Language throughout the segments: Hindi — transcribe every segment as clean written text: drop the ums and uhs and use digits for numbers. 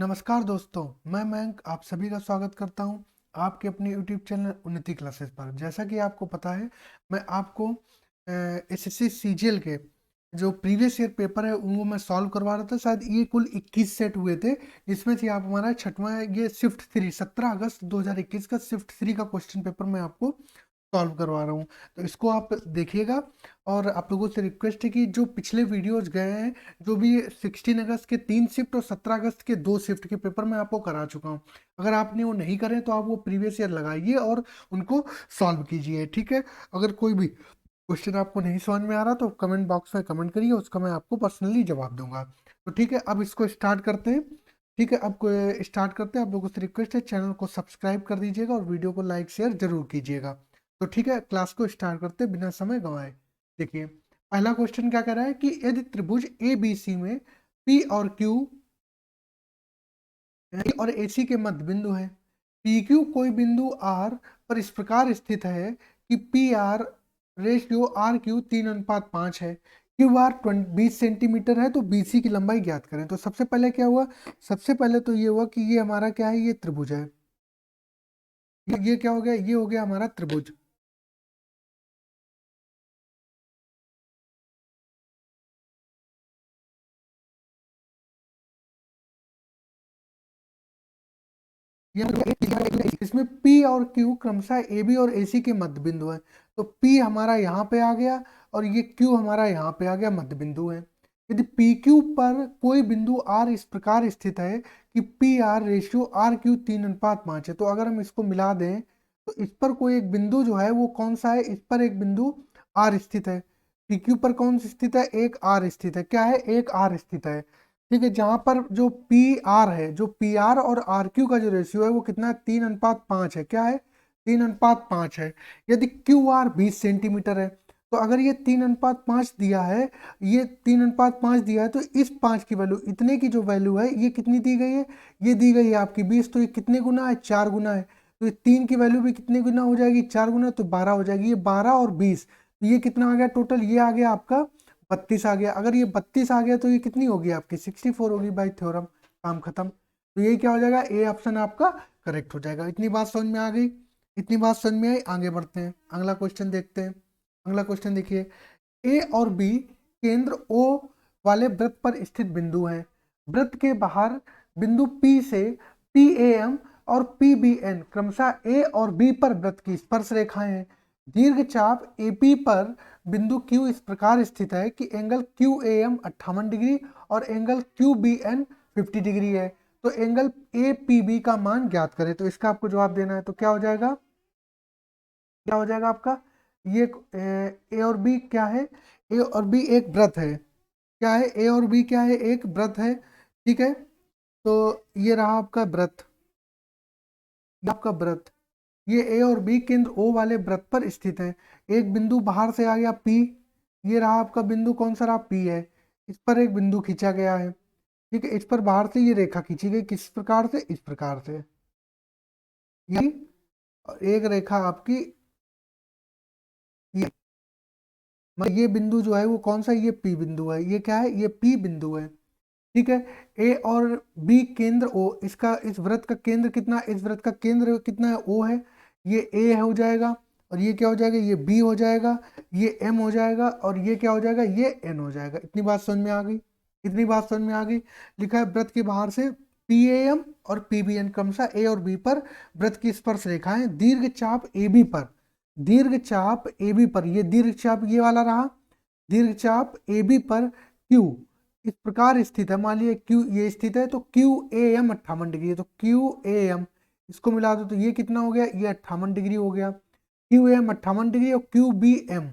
नमस्कार दोस्तों, मैं मयंक आप सभी का स्वागत करता हूं आपके अपने यूट्यूब चैनल उन्नति क्लासेस पर। जैसा कि आपको पता है, मैं आपको एसएससी सीजीएल के जो प्रीवियस ईयर पेपर है वो मैं सॉल्व करवा रहा था। शायद ये कुल 21 सेट हुए थे, जिसमें से आप हमारा छठवां ये शिफ्ट 3 17 अगस्त 2021 का शिफ्ट 3 का क्वेश्चन पेपर मैं आपको सॉल्व करवा रहा हूँ। तो इसको आप देखिएगा। और आप लोगों से रिक्वेस्ट है कि जो पिछले वीडियोज गए हैं, जो भी 16 अगस्त के 3 शिफ्ट और 17 अगस्त के 2 शिफ्ट के पेपर मैं आपको करा चुका हूँ। अगर आपने वो नहीं करे तो आप वो प्रीवियस ईयर लगाइए और उनको सॉल्व कीजिए, ठीक है। अगर कोई भी क्वेश्चन आपको नहीं समझ में आ रहा तो कमेंट बॉक्स में कमेंट करिए, उसका मैं आपको पर्सनली जवाब दूंगा। तो ठीक है, अब इसको स्टार्ट करते हैं। ठीक है, अब स्टार्ट करते हैं। आप लोगों से रिक्वेस्ट है, चैनल को सब्सक्राइब कर दीजिएगा और वीडियो को लाइक शेयर जरूर कीजिएगा। तो ठीक है, क्लास को स्टार्ट करते हैं बिना समय गंवाए। देखिए, पहला क्वेश्चन क्या कह रहा है कि यदि त्रिभुज ए बी सी में पी और क्यू और ए सी के मध्य बिंदु है, पी क्यू कोई बिंदु आर पर इस प्रकार स्थित है कि P R ratio R Q 3:5 है, क्यू आर 20 सेंटीमीटर है, तो बी सी की लंबाई ज्ञात करें। तो सबसे पहले क्या हुआ, सबसे पहले तो ये हुआ कि ये हमारा क्या है, ये त्रिभुज है। ये क्या हो गया, ये हो गया हमारा त्रिभुज। इसमें P और Q क्रमशः AB और AC के मध्य बिंदु है। तो P हमारा यहाँ पे आ गया और ये Q हमारा यहाँ पे आ गया, मध्य बिंदु है। यदि PQ पर कोई बिंदु R इस प्रकार स्थित है कि PR रेशियो RQ 3:5 है, तो अगर हम इसको मिला दें तो इस पर कोई एक बिंदु जो है वो कौन सा है, इस पर एक बिंदु R स्थित है। PQ पर कौन स्थित है, एक R स्थित है। क्या है, एक R स्थित है। ठीक है, जहां पर जो पी आर है, जो पी आर और आर क्यू का जो रेशियो है वो कितना है, 3:5 है। क्या है, 3:5 है। यदि क्यू आर 20 सेंटीमीटर है, तो अगर ये 3:5 दिया है, ये 3:5 दिया है, तो इस 5 की वैल्यू, इतने की जो वैल्यू है ये कितनी दी गई है, ये दी गई है आपकी 20। तो ये कितने गुना है, 4 गुना है। तो ये 3 की वैल्यू भी कितने गुना हो जाएगी, 4 गुना, तो 12 हो जाएगी। ये 12 और 20, तो ये कितना आ गया टोटल, ये आ गया आपका 32 आ गया। अगर ये 32 आ गया तो ये कितनी होगी आपकी, 64 होगी। बाई थ्योरम काम खत्म। तो ये क्या हो जाएगा, ए ऑप्शन आपका करेक्ट हो जाएगा। इतनी बात समझ में आ गई, इतनी बात समझ में आई। आगे बढ़ते हैं, अगला क्वेश्चन देखते हैं। अगला क्वेश्चन देखिए, ए और बी केंद्र ओ वाले वृत्त पर स्थित बिंदु हैं। वृत्त के बाहर बिंदु पी से पी ए एम और पी बी एन क्रमशः ए और बी पर वृत्त की स्पर्श रेखाएं हैं। दीर्घ चाप ए पी पर बिंदु Q इस प्रकार स्थित है कि angle Q A M 58 degree और angle Q B N 50 degree है। तो एंगल ए पी बी का मान ज्ञात करें। तो इसका आपको जवाब देना है, तो क्या हो जाएगा, क्या हो जाएगा आपका, ये ए और बी क्या है, ए और बी एक व्रत है। क्या है, ए और बी क्या है, एक व्रत है। ठीक है, तो ये रहा आपका व्रत, ये आपका व्रत। ये ए और बी केंद्र ओ वाले वृत्त पर स्थित है। एक बिंदु बाहर से आ गया पी, ये रहा आपका बिंदु, कौन सा रहा, पी है। इस पर एक बिंदु खींचा गया है। ठीक है, इस पर बाहर से ये रेखा खींची गई, किस प्रकार से, इस प्रकार से। ये और एक रेखा आपकी, ये मतलब ये बिंदु जो है वो कौन सा, ये पी बिंदु है। ये क्या है, ये पी बिंदु है। ठीक है, ए और बी केंद्र ओ, इसका इस वृत्त का केंद्र कितना, इस वृत्त का केंद्र कितना है, ओ है। ये ए हो जाएगा और ये क्या हो जाएगा, ये बी हो जाएगा, ये एम हो जाएगा और ये क्या हो जाएगा, ये एन हो जाएगा। इतनी बात समझ में आ गई, इतनी बात समझ में आ गई। लिखा है वृत्त के बाहर से पी ए एम और पी बी एन क्रमशः ए और बी पर वृत्त की स्पर्श रेखाएं दीर्घ चाप ए बी पर, दीर्घ चाप ए बी पर, ये दीर्घ चाप ये वाला रहा, दीर्घ चाप ए बी पर क्यू इस प्रकार स्थित है। मान लिया क्यू ये स्थित है, तो क्यू ए एम 58 डिग्री है। तो क्यू ए एम इसको मिला दो तो ये कितना हो गया, ये 58 डिग्री हो गया। क्यू एम 58 डिग्री और Q B M,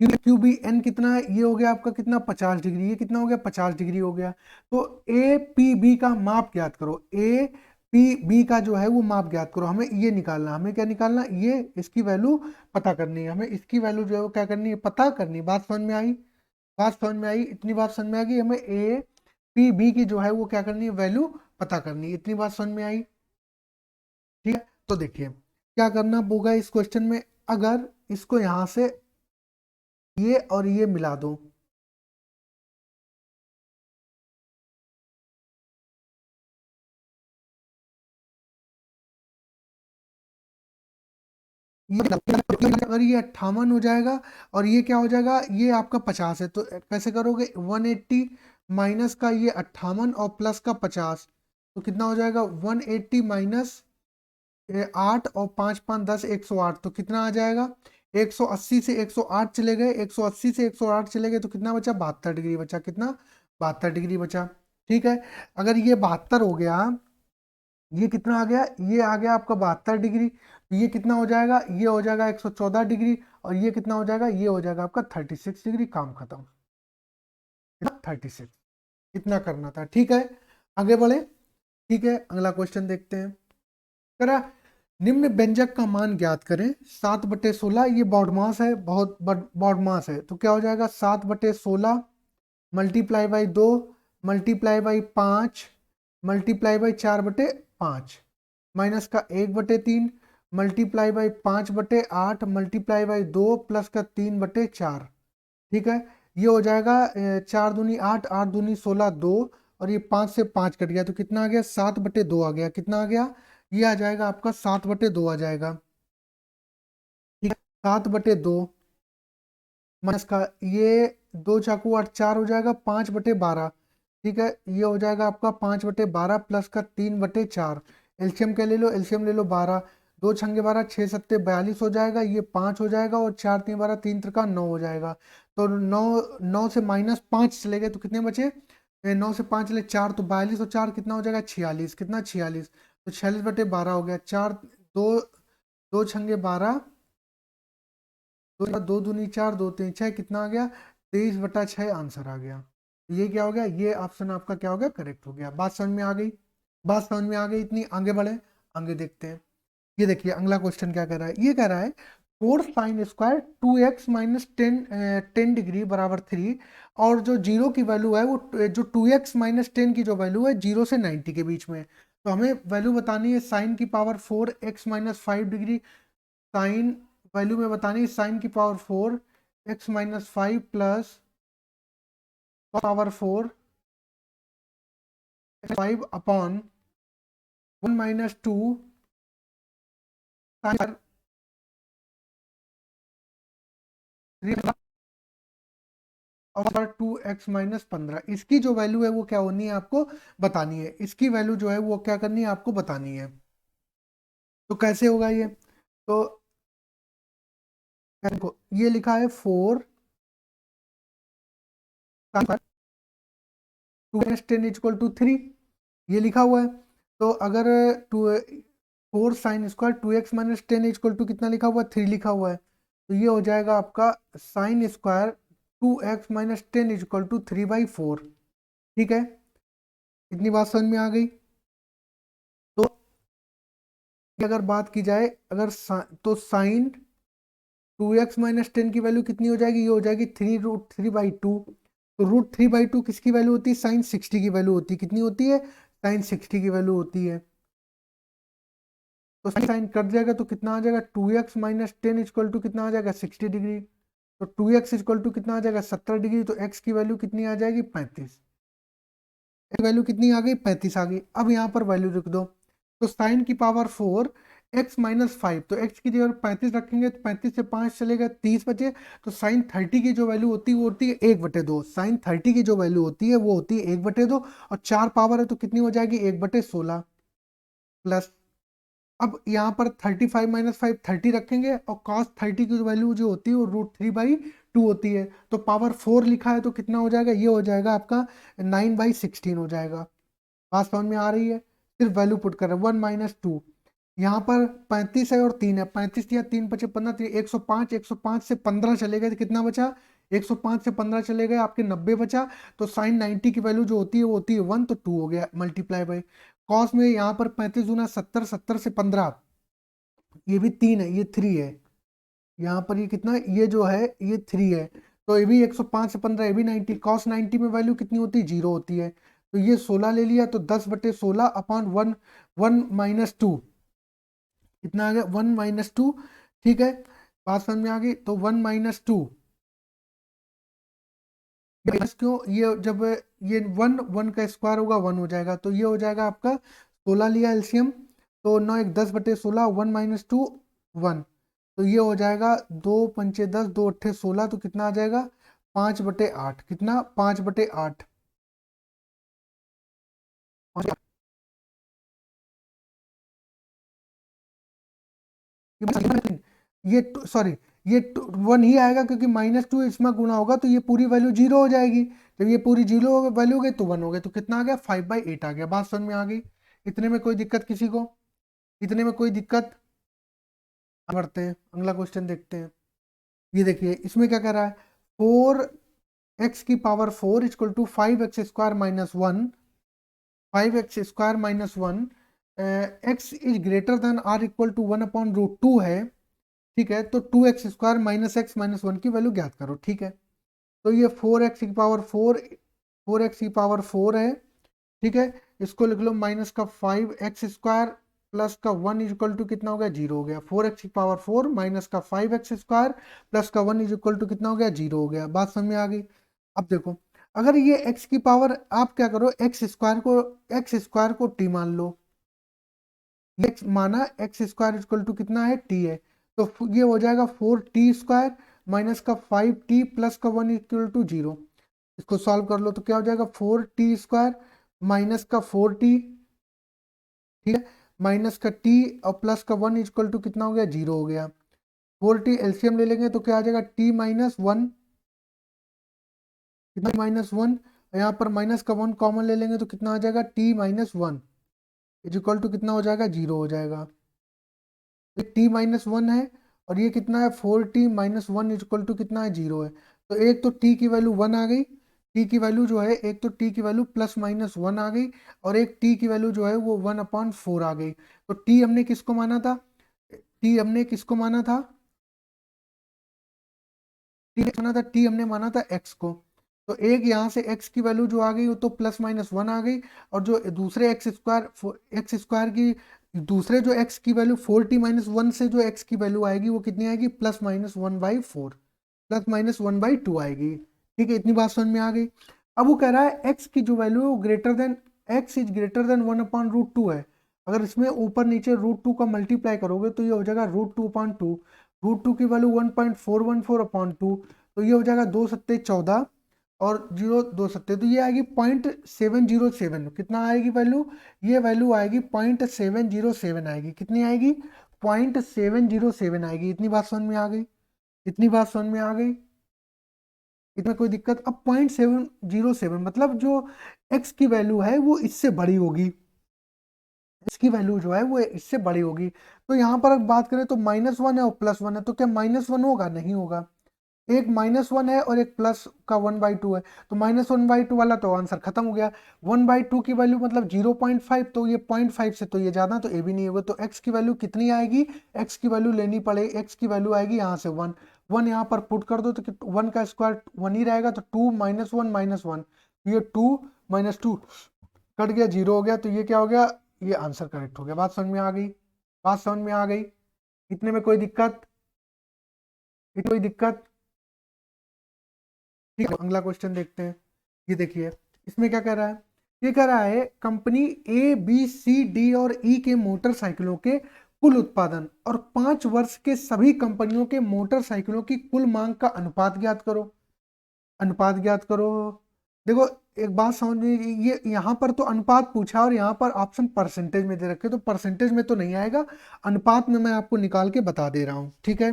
Q B N कितना है, ये हो गया आपका कितना, 50 डिग्री। ये कितना हो गया, 50 डिग्री हो गया। तो ए पी बी का माप ज्ञात करो, ए पी बी का जो है वो माप ज्ञात करो। हमें ये निकालना, हमें क्या निकालना, ये इसकी वैल्यू पता करनी है। हमें इसकी वैल्यू जो है वो क्या करनी है, पता करनी है। बात समझ में आई, बात समझ में आई, इतनी बात समझ में आ गई। हमें ए पी बी की जो है वो क्या करनी है, वैल्यू पता करनी है। इतनी बात समझ में आई। ठीक है, तो देखिए क्या करना होगा इस क्वेश्चन में। अगर इसको यहां से ये और ये मिला दो, अगर ये 58 हो जाएगा और ये क्या हो जाएगा, ये आपका 50 है, तो कैसे करोगे, 180 माइनस का ये 58 और प्लस का 50, तो कितना हो जाएगा 180 माइनस 8 और 5 5 10 108, तो कितना आ जाएगा 180 से 108 चले गए, 180 से 108 चले गए तो कितना बचा 72 डिग्री बचा, कितना 72 डिग्री बचा। ठीक है, अगर ये 72 हो गया, ये कितना आ गया, ये आ गया आपका 72 डिग्री, तो ये कितना हो जाएगा, ये हो जाएगा 114 डिग्री, और ये कितना हो जाएगा, ये हो जाएगा आपका 36 डिग्री। काम खत्म, 36 इतना करना था। ठीक है, आगे बढ़े। ठीक है, अगला क्वेश्चन देखते हैं। करा, निम्न व्यंजक का मान ज्ञात करें। 7/16, ये बॉडमास है, बहुत बॉडमास है, तो क्या हो जाएगा 7/16 multiply by 2 multiply by 5 multiply by 4/5 minus का 1/3 multiply by 5/8 multiply by 2 plus का 3/4। ठीक है, ये हो जाएगा 4 दूनी 8, 8 दूनी 16, 2, और ये 5 से 5 कट गया तो कितना आ गया 7/2 आ गया। कितना आ गया, ये आ जाएगा आपका 7/2 आ जाएगा। ठीक है, 7/2 माइनस का ये 2 चाकू 8 4 हो जाएगा 5/12। ठीक है, ये हो जाएगा आपका 5/12 प्लस का 3/4। एलसीएम क्या ले लो, एलसीएम ले लो 12, 2 छंगे 12, 6 सत्ते 42 हो जाएगा, ये 5 हो जाएगा, और 4 3 12, 3 त्रिका 9 हो जाएगा। तो 9 9 से -5 चले गए तो कितने बचे, 9 से 5 चले 4, तो 42 और 4 कितना हो जाएगा 46, कितना 46, तो 46/12 हो गया। 4 2 2 छंगे 12, 2 दूनी 4, 2 3 6, कितना आ गया 23/6 आंसर आ गया। ये क्या हो गया, ये ऑप्शन आपका क्या हो गया, करेक्ट हो गया। बात समझ में आ गई, बात समझ में आ गई इतनी। आगे बढ़े, आगे देखते हैं। ये देखिए अगला क्वेश्चन क्या कह रहा है, ये कह रहा है 4 sin² 2x माइनस 10 डिग्री बराबर 3, और जो जीरो की वैल्यू है वो जो 2x माइनस 10 की जो वैल्यू है 0 से 90 के बीच में है। तो हमें वैल्यू बतानी है साइन की power 4 x minus 5 degree, sine value में बतानी है साइन की power 4 x minus 5 plus power 4 5 upon 1 minus 2 और 2x माइनस 15, इसकी जो वैल्यू है वो क्या होनी है आपको बतानी है, इसकी वैल्यू जो है वो क्या करनी है आपको बतानी है। तो कैसे होगा ये, तो देखो ये लिखा है 4 2 - 10 = 3, ये लिखा हुआ है। तो अगर 4 sin² 2x माइनस 10 = कितना लिखा हुआ है 3 लिखा हुआ है, तो ये हो जाएगा आपका sin² 2x माइनस 10 = 3/4। ठीक है, इतनी बात समझ में आ गई। तो अगर बात की जाए, अगर तो साइन 2x माइनस 10 की वैल्यू कितनी हो जाएगी, ये हो जाएगी 3√3/2। तो √3/2 किसकी वैल्यू होती है, साइन 60 की वैल्यू होती है, कितनी होती है साइन 60 की वैल्यू होती है। तो साइन कट जाएगा तो कितना आ जाएगा 2x माइनस 10 = कितना आ जाएगा 60 डिग्री, तो 2x = कितना आ जाएगा 70 डिग्री, तो x की वैल्यू कितनी आ जाएगी 35, वैल्यू कितनी आ गई 35 आ गई। अब यहाँ पर वैल्यू लिख दो, तो साइन की पावर 4 x माइनस 5, तो x की जगह 35 रखेंगे तो 35 से 5 चलेगा 30 बचे, तो साइन 30 की जो वैल्यू होती है वो होती है 1/2, साइन 30 की जो वैल्यू होती है वो होती है 1/2, और 4 पावर है तो कितनी हो जाएगी 1/16 प्लस। अब यहाँ पर 35 - 5 30 रखेंगे, और cos 30 की वैल्यू जो होती है वो √3/2 होती है, तो पावर 4 लिखा है तो कितना हो जाएगा, ये हो जाएगा आपका 9/16 हो जाएगा। बात समझ में आ रही है, सिर्फ वैल्यू पुट कर रहे हैं 1 - 2, यहाँ पर 35 है और 3 है, 35 या 3 बचे 15, 105, 105 से 15 चले गए तो कितना बचा 105 से 15 चले गए आपके 90 बचा। तो साइन 90 की वैल्यू जो होती है वो होती है 1, तो 2 हो गया मल्टीप्लाई बाई कॉस में, यहाँ पर 35 गुना 70, 70 से 15, ये भी 3 है, ये 3 है, यहाँ पर ये कितना है, ये जो है ये 3 है, तो ये भी 105 से 15, ये भी 90, कॉस 90 में वैल्यू कितनी होती है 0 होती है, तो ये 16 ले लिया, तो 10/16 अपॉन 1, 1 माइनस 2 कितना आ गया 1 माइनस 2। ठीक है, बात समझ में आ गई, तो 1 माइनस 2 माइनस क्यों, ये जब ये 1 1 का स्क्वायर होगा 1 हो जाएगा, तो ये हो जाएगा आपका 16 लिया एलसीएम, तो 9 1 10/16, 1 माइनस 2 1, तो ये हो जाएगा 2 पंचे 10, 2 अट्ठे 16, तो कितना आ जाएगा 5/8, कितना 5/8। ये सॉरी, ये 1 ही आएगा क्योंकि -2 इसमें गुना होगा तो ये पूरी वैल्यू 0 हो जाएगी। जब ये पूरी 0 वैल्यू हो गई तो 1 हो गई, तो कितना आ गया 5/8 आ गया। बात समझ में आ गई? इतने में कोई दिक्कत किसी को? इतने में कोई दिक्कत? बढ़ते हैं, अगला क्वेश्चन देखते हैं। ये देखिए इसमें क्या कर रहा है, 4x⁴ equal to 5x² - 1, 5x² - 1, x is greater than or equal to 1/√2 है। ठीक है, तो 2x² - x - 1 की वैल्यू ज्ञात करो। ठीक है, तो ये 4x⁴ है। ठीक है, इसको लिख लो -5x² प्लस का 1 इज इक्वल टू कितना हो गया 0 हो गया। 4x⁴ माइनस का 5x² प्लस का 1 इज इक्वल टू कितना हो गया 0 हो गया। बात समझ में आ गई? अब देखो, अगर ये x की पावर, आप क्या करो x² को t मान लो। x माना x² इक्वल टू कितना है t है, तो ये हो जाएगा 4t² माइनस का 5t प्लस का 1 इक्वल टू 0। इसको सॉल्व कर लो तो क्या हो जाएगा 4t² माइनस का 4t, ठीक है, माइनस का t और प्लस का 1 इक्वल टू कितना हो गया 0 हो गया। 4t एलसीएम ले लेंगे तो क्या आ जाएगा t - 1, कितना -1, यहाँ पर माइनस का 1 कॉमन ले लेंगे तो कितना आ जाएगा t - 1 इज इक्वल टू कितना हो जाएगा 0 हो जाएगा। t - 1 है और ये कितना है 4t - 1 इज इक्वल टू कितना है 0 है। तो एक तो t की वैल्यू 1 आ गई, t की वैल्यू जो है, एक तो t की वैल्यू +-1 आ गई और एक t की वैल्यू जो है वो 1/4 आ गई। तो t हमने किसको माना था? t हमने किसको माना था? t हमने माना था x को। तो एक यहाँ से x की वैल्यू जो आ गई वो तो +-1 आ गई, और जो दूसरे x² की दूसरे जो x की वैल्यू 4t - 1 से जो x की वैल्यू आएगी वो कितनी आएगी +-1/4, +-1/2 आएगी। ठीक है, इतनी बात समझ में आ गई। अब वो कह रहा है x की जो value greater than x is greater then 1/√2 है। अगर इसमें ऊपर नीचे √2 का मल्टीप्लाई करोगे तो ये हो जाएगा √2/2। √2 की वैल्यू 1.414/2, तो ये हो जाएगा 2 सत्ते 14 और 0 2 सत्ते, तो ये आएगी 0.707। कितना आएगी वैल्यू? ये वैल्यू आएगी 0.707 आएगी। कितनी आएगी? 0.707 आएगी। इतनी बात समझ में आ गई? इतनी बात समझ में आ गई? इसमें कोई दिक्कत? अब 0.707 मतलब जो x की वैल्यू है वो इससे बड़ी होगी, इसकी वैल्यू जो है वो इससे बड़ी होगी। तो यहाँ पर अगर बात करें तो -1 है और +1 है, तो क्या -1 होगा? नहीं होगा। एक -1 है और एक प्लस का 1/2 है, तो -1/2 वाला तो आंसर खत्म हो गया। 1/2 की वैल्यू मतलब 0.5, तो ये 0.5 से तो ये ज्यादा, तो ए भी नहीं होगा। तो x की वैल्यू कितनी आएगी? x की वैल्यू लेनी पड़ेगी, x की वैल्यू आएगी यहाँ से 1। 1 यहाँ पर पुट कर दो तो 1 का स्क्वायर 1 ही रहेगा, तो 2 - 1 - 1, ये 2 - 2 कट गया 0 हो गया, तो ये क्या हो गया? ये आंसर करेक्ट हो गया। बात समझ में आ गई? बात समझ में आ गई? इतने में कोई दिक्कत? कोई दिक्कत? ठीक है, अगला क्वेश्चन देखते हैं। ये देखिए इसमें क्या कह रहा है, ये कह रहा है company A B C D और ई के मोटरसाइकिलों के कुल उत्पादन और 5 वर्ष के सभी कंपनियों के मोटरसाइकिलों की कुल मांग का अनुपात ज्ञात करो। अनुपात ज्ञात करो। देखो एक बात समझ में, ये यहाँ पर तो अनुपात पूछा और यहाँ पर ऑप्शन परसेंटेज में दे रखे, तो परसेंटेज में तो नहीं आएगा, अनुपात में मैं आपको निकाल के बता दे रहा हूँ। ठीक है,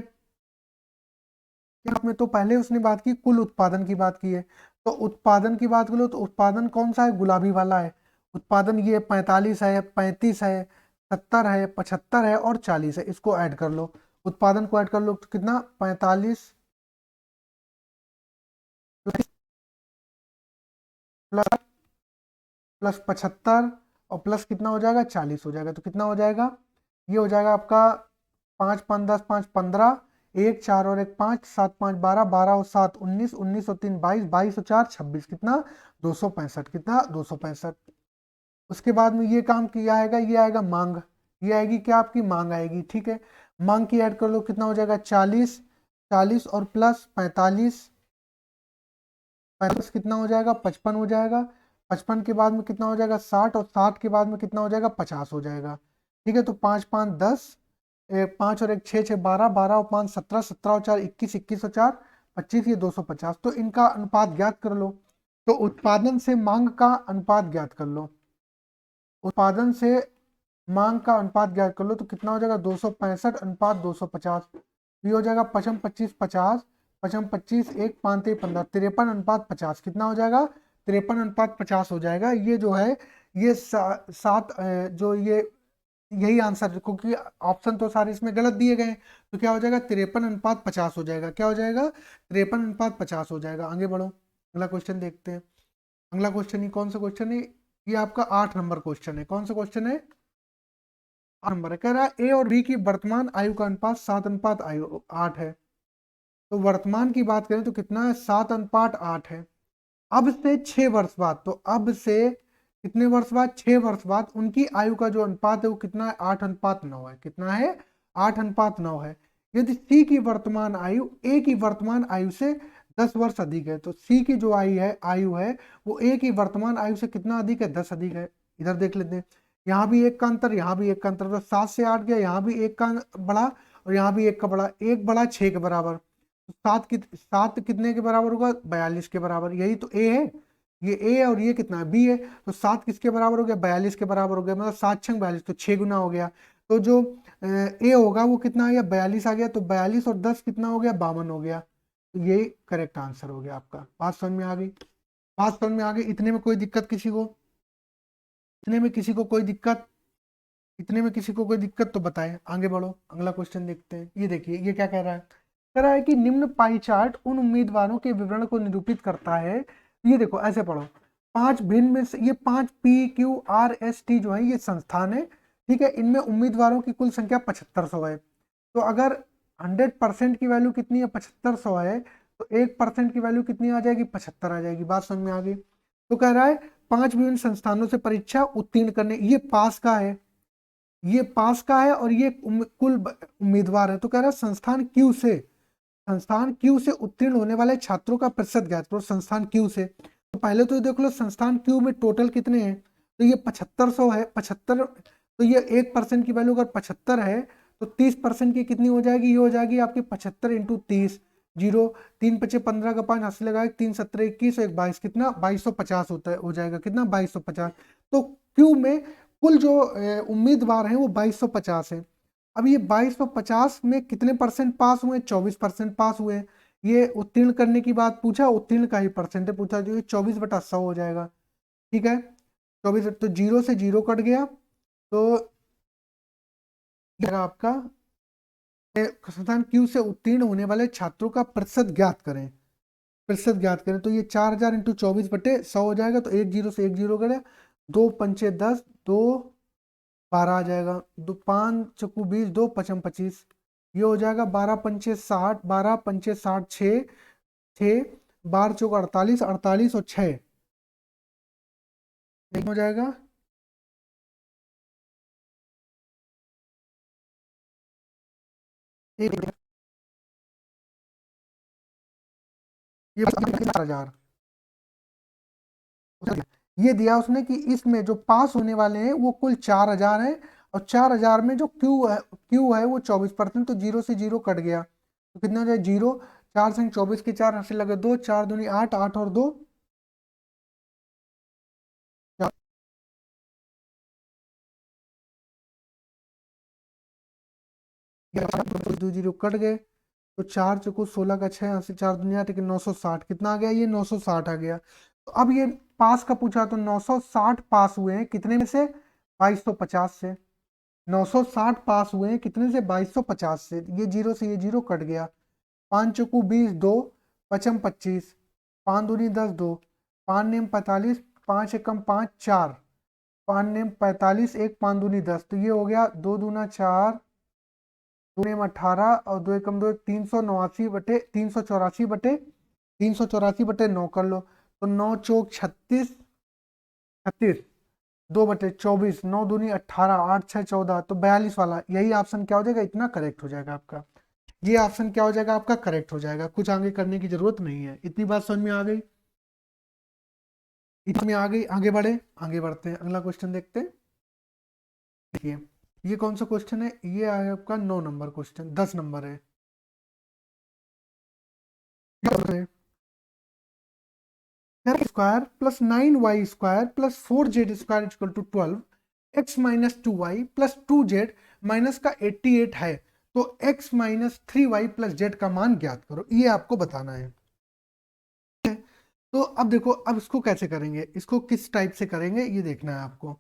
यहाँ में तो पहले उसने बात की कुल उत्पादन की बात की है, तो उत्पादन की बात करो तो उत्पादन कौन सा है? गुलाबी वाला है। उत्पादन ये 45 है, 35 है, 70 है, 75 है और 40 है। इसको ऐड कर लो, उत्पादन को ऐड कर लो तो कितना 45 प्लस प्लस 75 और प्लस कितना हो जाएगा 40 हो जाएगा। तो कितना हो जाएगा? ये हो जाएगा आपका 5 5 10 5 15, 1 4 और 1 5, 7 5 12, 12 और 7 19, 19 और 3 22, 22 और 4 26, कितना 265, कितना 265। उसके बाद में ये काम किया आएगा, ये आएगा मांग, ये आएगी क्या? आपकी मांग आएगी। ठीक है, मांग की ऐड कर लो, कितना हो जाएगा 40, 40 और प्लस 45, 45 कितना हो जाएगा 55 हो जाएगा। 55 के बाद में कितना हो जाएगा 60 और 60 के बाद में कितना हो जाएगा 50 हो जाएगा। ठीक है, तो 5 5 10, 5 और 1 6 6 12, 12 और 5 17, 17 और 4 21, 21 और 4 25, ये 250। तो इनका अनुपात ज्ञात कर लो। तो उत्पादन से मांग का अनुपात ज्ञात कर लो। उत्पादन से मांग का अनुपात ज्ञात कर लो तो कितना हो जाएगा 265 अनुपात 250। ये हो जाएगा 55 25 50, 55 25 1 5 3 15, 53 अनुपात 50 कितना हो जाएगा 53 अनुपात 50 हो जाएगा। ये जो है ये सात जो ये यही आंसर, क्योंकि ऑप्शन तो सारे इसमें गलत दिए गए हैं, तो क्या हो जाएगा 53 अनुपात 50 हो जाएगा। क्या हो जाएगा 53 अनुपात 50 हो जाएगा। आगे बढ़ो, अगला क्वेश्चन देखते हैं। अगला क्वेश्चन ही कौन सा क्वेश्चन है, ये आपका 8 नंबर क्वेश्चन है। कौन सा क्वेश्चन है, 8 नंबर है। कह रहा है ए और बी की वर्तमान आयु का अनुपात 7 अनुपात आयु 8 है। तो वर्तमान की बात करें तो कितना है 7 अनुपात 8 है। अब से 6 वर्ष बाद, तो अब से कितने वर्ष बाद 6 वर्ष बाद उनकी आयु का जो अनुपात है वो कितना है 8 अनुपात 9 है। कितना है 8 अनुपात 9 है। यदि सी की वर्तमान आयु ए की वर्तमान आयु से 10 वर्ष अधिक है, तो सी की जो आयु है वो ए की वर्तमान आयु से कितना अधिक है 10 अधिक है। इधर देख लेते हैं, यहाँ भी एक का अंतर, यहाँ भी एक का अंतर, तो 7 से 8 गया, यहाँ भी एक का बड़ा और यहाँ भी एक का बड़ा, एक बड़ा 6 के बराबर। तो सात कितने के बराबर होगा 42 के बराबर। यही तो ए है, ये ए है और ये कितना है बी है। तो 7 किसके बराबर हो गया 42 के बराबर हो गया, मतलब 7 6 42, तो 6 गुना हो गया। तो जो ए होगा वो कितना आ गया 42 आ गया। तो 42 और 10 कितना हो गया 52 हो गया। तो ये करेक्ट आंसर हो गया आपका। बात समझ में आ गई, बात समझ में आ गई। इतने में कोई दिक्कत किसी को, इतने में किसी को कोई दिक्कत, इतने में किसी को कोई दिक्कत तो बताएं। आगे बढ़ो, अगला क्वेश्चन देखते हैं। ये देखिए ये क्या कह रहा है, कह रहा है कि निम्न पाई चार्ट उन उम्मीदवारों के विवरण को निरूपित करता है। ये देखो ऐसे पढ़ो, 5 भिन्न में से ये 5 PQRST जो है ये संस्थान है, ठीक है। इनमें उम्मीदवारों की कुल संख्या 7500 है। तो अगर 100% की वैल्यू कितनी है 7500 है, तो 1% की वैल्यू कितनी आ जाएगी 75 आ जाएगी। बात समझ में आ गई। तो कह रहा है 5 विभिन्न संस्थानों से परीक्षा उत्तीर्ण करने, ये पास का है, ये पास का है और ये कुल उम्मीदवार है। तो कह रहा है संस्थान क्यू से उत्तीर्ण होने वाले छात्रों का प्रतिशत ज्ञात करो। संस्थान क्यू से, तो पहले तो देख लो संस्थान क्यू में टोटल कितने हैं, तो ये 7500 है। 75, तो ये 1% की वैल्यू अगर 75 है तो 30% की कितनी हो जाएगी, ये हो जाएगी आपकी 75 इंटू 30, 0 3 5 15 का 5 हाथ से लगाए, 3 17 21 और 1 22, कितना 2250 होता है, हो जाएगा कितना 2250। तो क्यू में कुल जो उम्मीदवार हैं वो 2250 है। अब ये 2250 में कितने परसेंट पास हुए, 24% पास हुए। ये उत्तीर्ण करने की बात पूछा, उत्तीर्ण का ही परसेंटेज पूछा, जो ये 24/100 हो जाएगा, ठीक है। 24, तो 0 से 0 कट गया, तो आपका संस्थान क्यू से उत्तीर्ण होने वाले छात्रों का प्रतिशत ज्ञात करें, प्रतिशत ज्ञात करें। तो ये 4000 इंटू 24/100 हो जाएगा। तो 1 0 से 1 0 करें, 2 पंचे 10, 2 12 आ जाएगा, 2 5 चक्कू 20, 2 पचम 25, ये हो जाएगा 12 पंचे 60, 12 पंचे 60, 6 6 12 चौक 48, 48 और 6 हो जाएगा। एक ये 4000 ये दिया उसने कि इसमें जो पास होने वाले हैं वो कुल 4000 है, और 4000 में जो क्यू है वो 24%। तो 0 से 0 कट गया, तो कितना हो जाए 0, 4 से 24 के 4 हासिल लगे 2, 4 दूनी 8, 8 और 2 दो 0 कट गए, तो 4 चौको 16 का 6 अस्सी 4 दुनिया, ठीक है 960 कितना आ गया, ये 960 आ गया। तो अब ये पास का पूछा, तो 960 पास हुए हैं कितने में से 2250 से। 960 पास हुए हैं कितने से 2250 से। ये 0 से ये 0 कट गया, 5 चौको 20, 2 पचम 25, 5 दूनी 10, 2 5 नेम 45, 5 एकम 5 4, 5 नेम 45, 1 5 दूनी 10, तो ये हो गया 2 दूना 4, 2 नेम 18 और 2 एकम 2, 384/384/9 कर लो। तो 9 चौक 36, 36 2/24, 9 दूनी 18, 8 6 14, तो 42 वाला यही ऑप्शन क्या हो जाएगा, इतना करेक्ट हो जाएगा आपका। ये ऑप्शन क्या हो जाएगा आपका करेक्ट हो जाएगा, कुछ आगे करने की जरूरत नहीं है। इतनी बात समझ में आ गई, इतनी आ गई। आगे बढ़े, आगे बढ़ते हैं, अगला क्वेश्चन देखते हैं। देखिए ये कौन सा क्वेश्चन है? ये है आपका 9 नंबर क्वेश्चन, 10 नंबर है। Square plus 9y² plus 4z² equal to 12, x minus 2y plus 2z minus का 88 है, तो x minus 3y plus z का मान ज्ञात करो, ये आपको बताना है। तो अब देखो, अब इसको कैसे करेंगे, इसको किस टाइप से करेंगे ये देखना है आपको।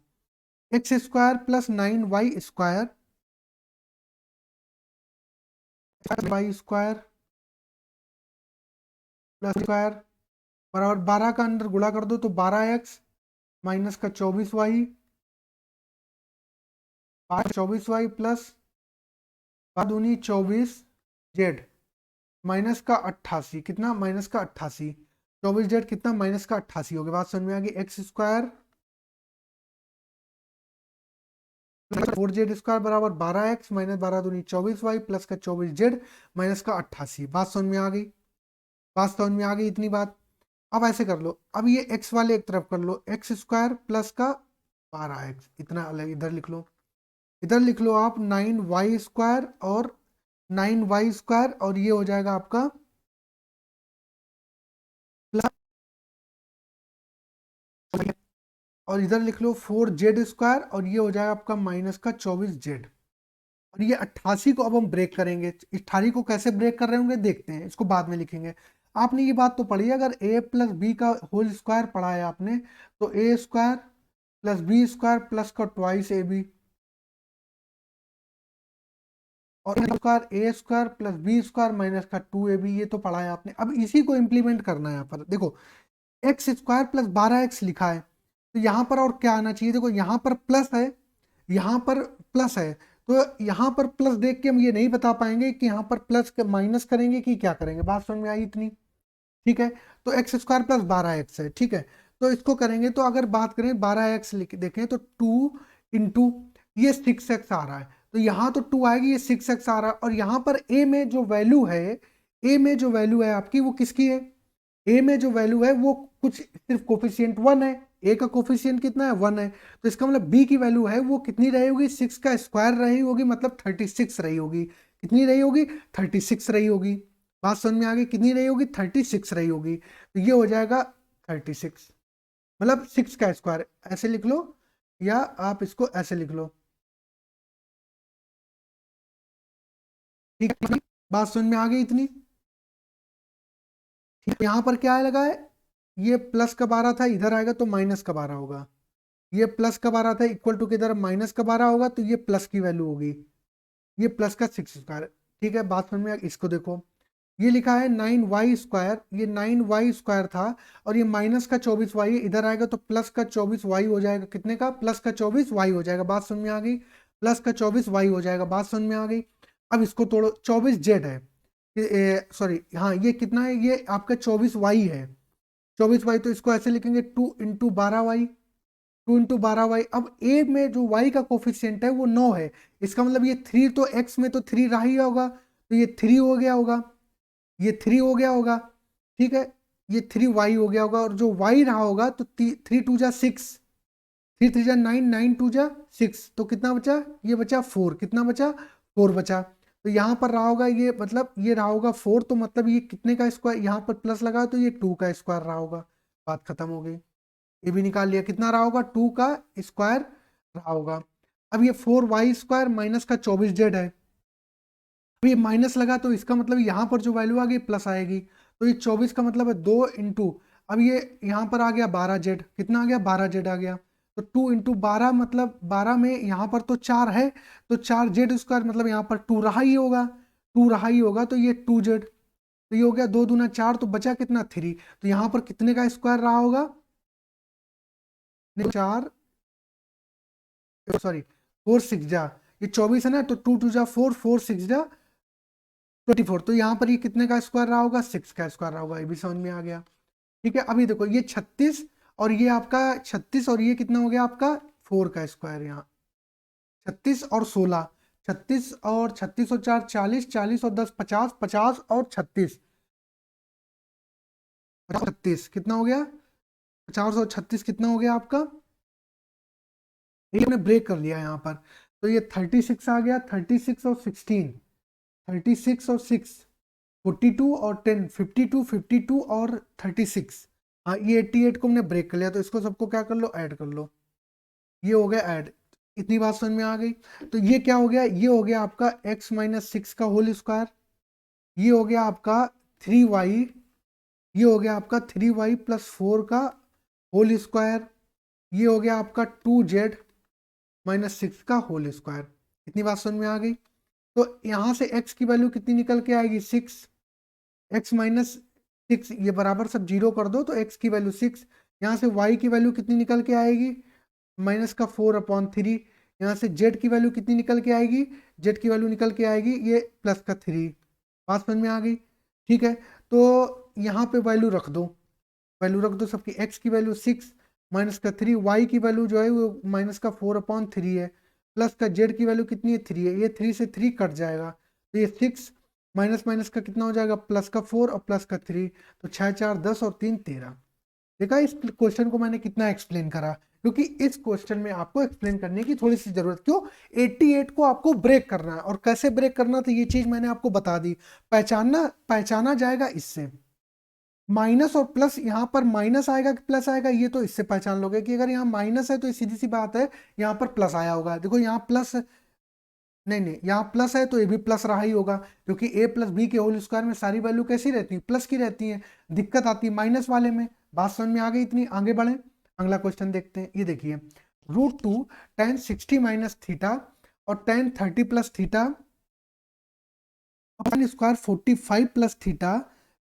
x² plus 9y² y² plus square बराबर 12 का अंदर गुणा कर दो तो 12x माइनस का 24y 24y plus 24z minus का 88, कितना माइनस का 88, 24z कितना माइनस का 88 हो गया। बात समझ में आ गई। x² 4z² बराबर 12x माइनस 12×2 = 24y प्लस का 24z माइनस का 88। बात समझ में आ गई, बात समझ में आ गई इतनी बात। अब ऐसे कर लो, अब ये x वाले एक तरफ कर लो, x² प्लस का 12x, इतना अलग इधर लिख लो, इधर लिख लो आप 9y² और 9y² और ये हो जाएगा आपका प्लस, और इधर लिख लो 4z² और ये हो जाएगा आपका माइनस का 24z। और ये 88 को अब हम ब्रेक करेंगे, 88 को कैसे ब्रेक कर रहे होंगे देखते हैं, इसको बाद में लिखेंगे। आपने ये बात तो पढ़ी है, अगर a प्लस बी का होल स्क्वायर पढ़ा है आपने, तो a² प्लस b² प्लस का ट्वाइस ab, और a² प्लस b² माइनस का 2ab, ये तो पढ़ा है आपने। अब इसी को इम्प्लीमेंट करना है यहाँ पर। देखो x² प्लस 12x लिखा है, तो यहाँ पर और क्या आना चाहिए, देखो यहाँ पर प्लस है, यहाँ पर प्लस है, तो यहाँ पर प्लस देख के हम ये नहीं बता पाएंगे कि यहाँ पर प्लस माइनस करेंगे कि क्या करेंगे। बात समझ में आई इतनी? ठीक है, तो x² प्लस 12x है, ठीक है, तो इसको करेंगे। तो अगर बात करें 12x देखें तो 2 इंटू ये 6x आ रहा है, तो यहाँ तो 2 आएगी, ये 6x आ रहा है, और यहाँ पर a में जो वैल्यू है, a में जो वैल्यू है आपकी वो किसकी है, a में जो वैल्यू है वो कुछ सिर्फ कोफिशिएंट 1 है, a का कोफिशिएंट कितना है 1 है, तो इसका मतलब b की वैल्यू है वो कितनी रही होगी, 6 का स्क्वायर रही होगी, मतलब 36 रही होगी। कितनी रही होगी? 36 रही होगी। बात समझ में आ गई, कितनी रही होगी? 36 रही होगी, तो ये हो जाएगा 36, मतलब 6 का स्क्वायर, ऐसे लिख लो या आप इसको ऐसे लिख लो, ठीक है। बात समझ में आ गई इतनी? यहाँ पर क्या लगा है, ये प्लस का 12 था, इधर आएगा तो माइनस का 12 होगा, ये प्लस का 12 था इक्वल टू किधर माइनस का 12 होगा, तो ये प्लस की वैल्यू होगी, ये प्लस का 6²। ठीक है, बात समझ में इसको देखो, ये लिखा है 9y², ये 9y² था, और ये माइनस का 24y है, इधर आएगा तो प्लस का 24y हो जाएगा, कितने का? प्लस का 24y हो जाएगा। बात समझ में आ गई, प्लस का 24y हो जाएगा। बात समझ में आ गई। अब इसको तोड़ो, 24z है, सॉरी हाँ, ये कितना है, ये आपका 24y है, 24y, तो इसको ऐसे लिखेंगे 2 × 12y, 2 × 12y। अब a में जो y का कोफिशिएंट है वो 9 है, इसका मतलब ये 3, तो x में तो 3 रहा ही होगा, तो ये 3 हो गया होगा, ये 3 हो गया होगा, ठीक है, ये 3y हो गया होगा, और जो y रहा होगा तो 3 × 2 = 6, 3 × 3 = 9, 9 × 2 = 6, तो कितना बचा? ये बचा 4, कितना बचा? 4 बचा। तो यहाँ पर रहा होगा ये, मतलब ये रहा होगा 4, तो मतलब ये कितने का स्क्वायर, यहाँ पर प्लस लगा तो ये 2 का स्क्वायर रहा होगा। बात खत्म हो गई, ये भी निकाल लिया, कितना रहा होगा? 2 का स्क्वायर रहा होगा। अब ये 4y² माइनस का 24z है, अब ये माइनस लगा तो इसका मतलब यहाँ पर जो वैल्यू आ गई प्लस आएगी, तो ये 24 का मतलब है 2 इंटू, अब ये यहाँ पर आ गया 12z, कितना आ गया? 12z आ गया, तो 2 × 12 मतलब 12 में यहाँ पर तो 4 है, तो 4z² मतलब यहाँ पर 2 रहा ही होगा, 2 रहा ही होगा, तो ये 2z, तो ये हो गया 2 दूना 4, तो बचा कितना? 3, तो यहाँ पर कितने का स्क्वायर रहा होगा? 4, सॉरी 4 6 जा, ये 24 है ना, तो 2 2 जा 4, 4 6 जा 24, तो यहाँ पर ये कितने का स्क्वायर रहा होगा? 6 का स्क्वायर रहा होगा। ये भी समझ में आ गया, ठीक है। अभी देखो ये 36 और ये आपका 36 और ये कितना हो गया आपका? 4 का स्क्वायर, यहाँ 36 और 16, 36 और 36 और 4 40, 40 और 10 50, 50 और 36, 36 कितना हो गया? 50 और 36 कितना हो गया आपका? ये हमने ब्रेक कर लिया यहाँ पर, तो ये 36 आ गया, 36 और 16, 36 और 6, 42 और 10, 52, 52 और 36। हाँ, ये 88 को हमने ब्रेक कर लिया, तो इसको सबको क्या कर लो, ऐड कर लो। ये हो गया ऐड। इतनी बात समझ में आ गई। तो ये क्या हो गया, ये हो गया आपका x माइनस 6 का होल स्क्वायर, ये हो गया आपका 3y, ये हो गया आपका 3y प्लस 4 का होल स्क्वायर, ये हो गया आपका 2z माइनस 6 का होल स्क्वायर। इतनी बात समझ में आ गई। तो यहां से x की वैल्यू कितनी निकल के आएगी, 6, x माइनस 6, ये बराबर सब जीरो कर दो, तो x की वैल्यू 6, यहाँ से y की वैल्यू कितनी निकल के आएगी, माइनस का 4/3, यहाँ से z की वैल्यू कितनी निकल के आएगी, z की वैल्यू निकल के आएगी ये प्लस का 3। बात समझ में आ गई, ठीक है। तो यहाँ पे वैल्यू रख दो, वैल्यू रख दो सबकी, x की वैल्यू 6 माइनस का 3, y की वैल्यू जो है वो माइनस का 4/3 है, प्लस का z की वैल्यू कितनी है, 3 है, ये 3 से 3 कट जाएगा, तो ये 6 माइनस माइनस का कितना हो जाएगा, प्लस का 4 और प्लस का 3, तो 6 4 10 और 3 13। देखा इस क्वेश्चन को मैंने कितना एक्सप्लेन करा, क्योंकि इस क्वेश्चन में आपको एक्सप्लेन करने की थोड़ी सी जरूरत, क्यों, 88 को आपको ब्रेक करना है, और कैसे ब्रेक करना, तो ये चीज मैंने आपको बता दी। पहचाना जाएगा इससे, माइनस और प्लस, यहाँ पर माइनस आएगा कि प्लस आएगा, ये तो इससे पहचान लोगे कि अगर यहाँ माइनस है तो सीधी सी बात है यहाँ पर प्लस आया होगा। देखो यहाँ प्लस, नहीं नहीं, यहाँ प्लस है तो ये भी प्लस रहा ही होगा, क्योंकि a प्लस बी के होल स्क्वायर में सारी वैल्यू कैसी रहती है, प्लस की रहती है। दिक्कत आती है माइनस वाले में। बात समझ में आ गई इतनी, आगे बढ़े, अगला क्वेश्चन देखते हैं। ये देखिए, √2 tan 60 माइनस थीटा और tan 30 plus theta sine square 45 plus theta,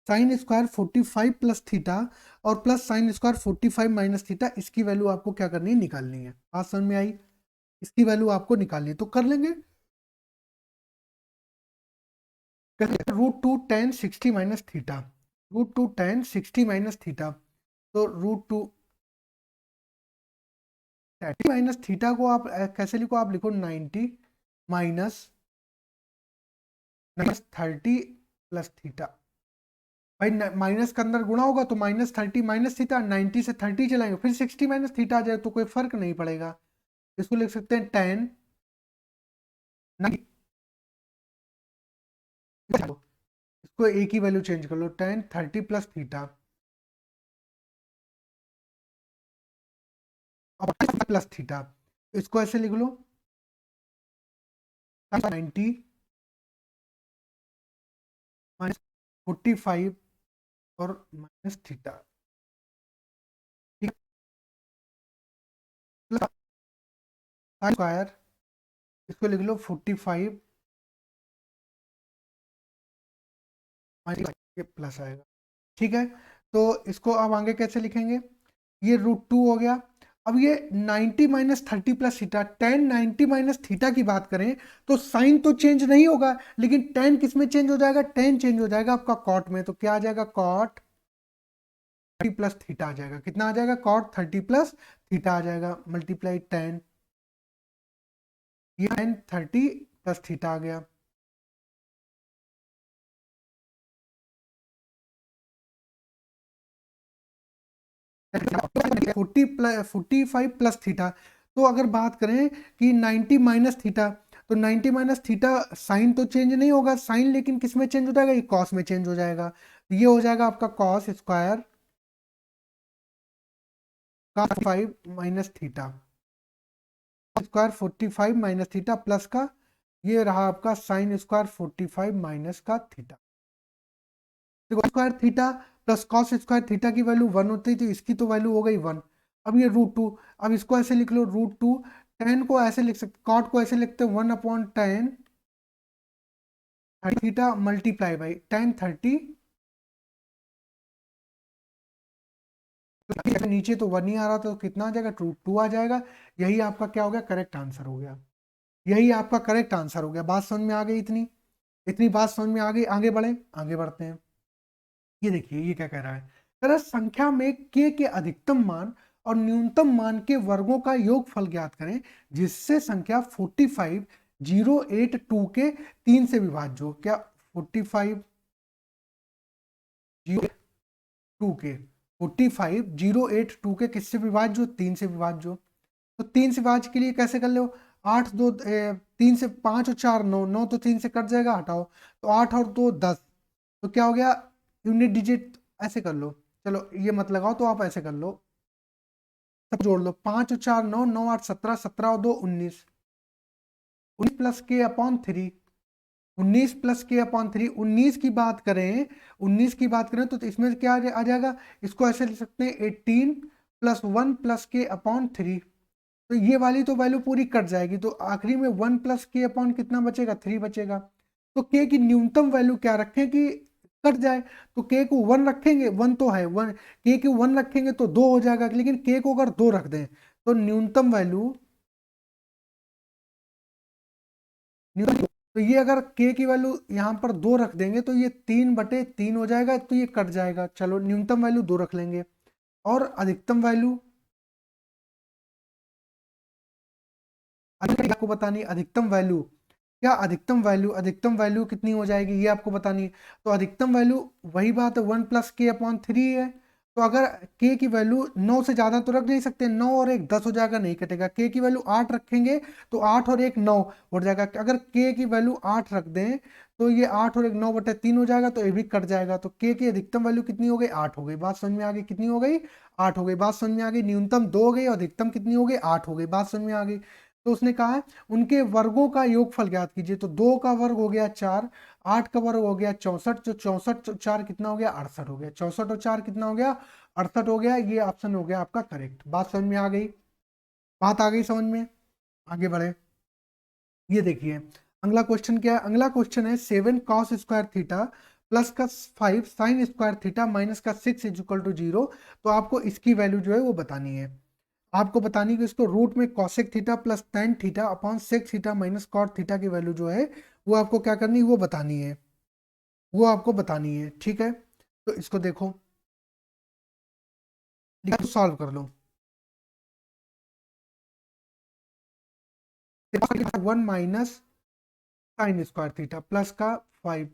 sine square 45 plus theta और plus sine square 45 minus theta, इसकी वैल्यू आपको क्या करनी है, निकालनी है। बात समझ में आई, इसकी वैल्यू आपको निकालनी है, तो कर लेंगे। √2 tan 60 minus theta, √2 tan 60 minus theta, तो √2 माइनस थीटा को आप कैसे लिखो, आप लिखो 90 माइनस 30 प्लस थीटा। भाई माइनस के अंदर गुणा होगा तो -30 माइनस थीटा, 90 से 30 चलाएंगे फिर 60 माइनस थीटा आ जाए, तो कोई फर्क नहीं पड़ेगा। इसको लिख सकते हैं tan 90, इसको एक ही वैल्यू चेंज कर लो, tan 30 प्लस थीटा और प्लस थीटा, इसको ऐसे लिख लो 90 माइनस 45 और माइनस थीटा, ठीक है, स्क्वायर, इसको लिख लो 45 माइनस प्लस आएगा, ठीक है। तो इसको अब आगे कैसे लिखेंगे, ये √2 हो गया। अब ये 90 minus 30 plus theta, tan 90 minus theta की बात करें तो साइन तो चेंज नहीं होगा, लेकिन tan किस में चेंज हो जाएगा, tan चेंज हो जाएगा आपका कॉट में, तो क्या आ जाएगा, कॉट 30 प्लस थीटा आ जाएगा। कितना आ जाएगा, कॉट 30 प्लस थीटा आ जाएगा, मल्टीप्लाई tan, ये tan 30 प्लस थीटा आ गया। 45 प्लस थीटा, तो अगर बात करें कि 90 माइनस थीटा, तो 90 माइनस थीटा साइन तो चेंज नहीं होगा, साइन लेकिन किस में चेंज हो जाएगा, ये कॉस में चेंज हो जाएगा, ये हो जाएगा आपका cos square 5 minus theta, square 45 minus theta plus का, ये रहा आपका साइन स्क्वायर 45 माइनस का थीटा। देखो square theta plus cos square theta की वैल्यू 1 होती है, तो इसकी तो वैल्यू हो गई 1। अब ये √2, अब इसको ऐसे लिख लो √2, tan को ऐसे लिख सकते, कॉट को ऐसे लिखते हैं 1/tan theta multiply by tan 30, नीचे तो 1 ही आ रहा था, तो कितना आ जाएगा, √2 आ जाएगा। यही आपका क्या हो गया, करेक्ट आंसर हो गया, यही आपका करेक्ट आंसर हो गया। बात समझ में आ गई इतनी, इतनी बात समझ में आ गई, आगे बढ़े, आगे बढ़ते हैं। ये देखिए ये क्या कह रहा है, कह रहा है संख्या में k के अधिकतम मान और न्यूनतम मान के वर्गों का योगफल ज्ञात करें जिससे संख्या 45 082 के 3 से विभाज्य हो। क्या 45 082 के 45 082 के किससे विभाज्य हो, 3 से विभाज्य हो। तो 3 से विभाज्य के लिए कैसे कर लो, 3 से 5 और 4 9, 9 तो 3 से कट जाएगा, हटाओ, तो 8 और 2 10, तो क्या हो गया यूनिट डिजिट, ऐसे कर लो, चलो ये मत लगाओ तो आप ऐसे कर लो, सब जोड़ लो, 5 और 4 9, 9 8 17, 17 और 2 19, 19 प्लस के अपॉन 3, 19 प्लस के अपॉन 3, 19 की बात करें, 19 की बात करें तो इसमें क्या आ जाएगा, इसको ऐसे लिख सकते हैं 18 प्लस 1 प्लस के अपॉन 3, तो ये वाली तो वैल्यू पूरी कट जाएगी, तो आखिरी में 1 प्लस के अपॉन कितना बचेगा, 3 बचेगा। तो के की न्यूनतम वैल्यू क्या रखें कि कट जाए, तो के को 1 रखेंगे, 1 तो है, 1 के को 1 रखेंगे तो 2 हो जाएगा, लेकिन के को अगर 2 रख दें तो न्यूनतम वैल्यू, तो ये अगर के की वैल्यू यहाँ पर 2 रख देंगे तो ये 3/3 हो जाएगा, तो ये कट जाएगा, चलो न्यूनतम वैल्यू 2 रख लेंगे। और अधिकतम वैल्यू आपको बतानी है, अधिकतम वैल्यू क्या, अधिकतम वैल्यू कितनी हो जाएगी ये आपको बतानी है, तो अधिकतम वैल्यू वही बात है 1 प्लस के अपॉन 3 है, तो अगर के की वैल्यू 9 से ज़्यादा तो रख नहीं सकते, 9 और 1 10 हो जाएगा, नहीं कटेगा, के की वैल्यू 8 रखेंगे तो 8 और 1 9 हो जाएगा, अगर के की वैल्यू 8 रख दें तो ये 8 और 1 9/3 हो जाएगा, तो ये भी कट जाएगा, तो के की अधिकतम वैल्यू कितनी हो गई, 8 हो गई, बात समझ में आ गई, कितनी हो गई, 8 हो गई, बात समझ में आ गई, न्यूनतम 2 हो गई और अधिकतम कितनी हो गई, 8 हो गई, बात समझ में आ गई। तो उसने कहा है उनके वर्गों का योगफल ज्ञात कीजिए, तो 2 का वर्ग हो गया 4, 8 का वर्ग हो गया 64, जो 64 4 कितना हो गया, 68 हो गया, 64 और 4 कितना हो गया, 68 हो गया, ये ऑप्शन हो गया आपका करेक्ट, बात समझ में आ गई, बात आ गई समझ में, आगे बढ़े। ये देखिए अगला क्वेश्चन क्या है, अगला क्वेश्चन है 7 cos स्क्वायर थीटा प्लस का 5 साइन स्क्वायर थीटा माइनस का 6 इज इक्वल टू 0, तो आपको इसकी वैल्यू जो है वो बतानी है, आपको बतानी है कि इसको रूट में cosec theta plus tan theta upon sec theta minus cot theta की वैल्यू जो है वो आपको क्या करनी है, वो बतानी है, वो आपको बतानी है, ठीक है। तो इसको देखो, सॉल्व कर लो, 1 minus sign square theta plus का 5,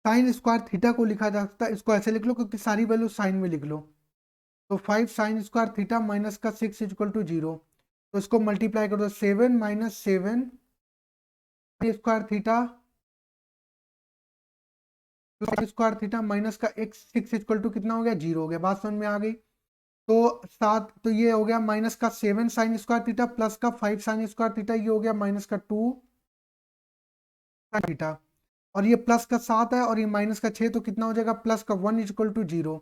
साइन स्क्वायर थीटा को लिखा जा सकता है, इसको ऐसे लिख लो क्योंकि सारी वैल्यू साइन में लिख लो, तो 5 साइन स्क्वायर थीटा माइनस का 6 इक्वल टू 0, तो इसको मल्टीप्लाई कर दो, 7 minus 7 square theta square theta minus का x 6 इक्वल टू कितना हो गया, 0 हो गया, बात समझ में आ गई। तो 7, तो ये हो गया माइनस का 7 साइन स्क्वायर थीटा प्लस का 5 साइन स्क्वायर थीटा, ये हो गया माइनस का 2 थीटा, और ये प्लस का 7 है और ये माइनस का 6, तो कितना हो जाएगा, प्लस का 1 इक्वल टू 0,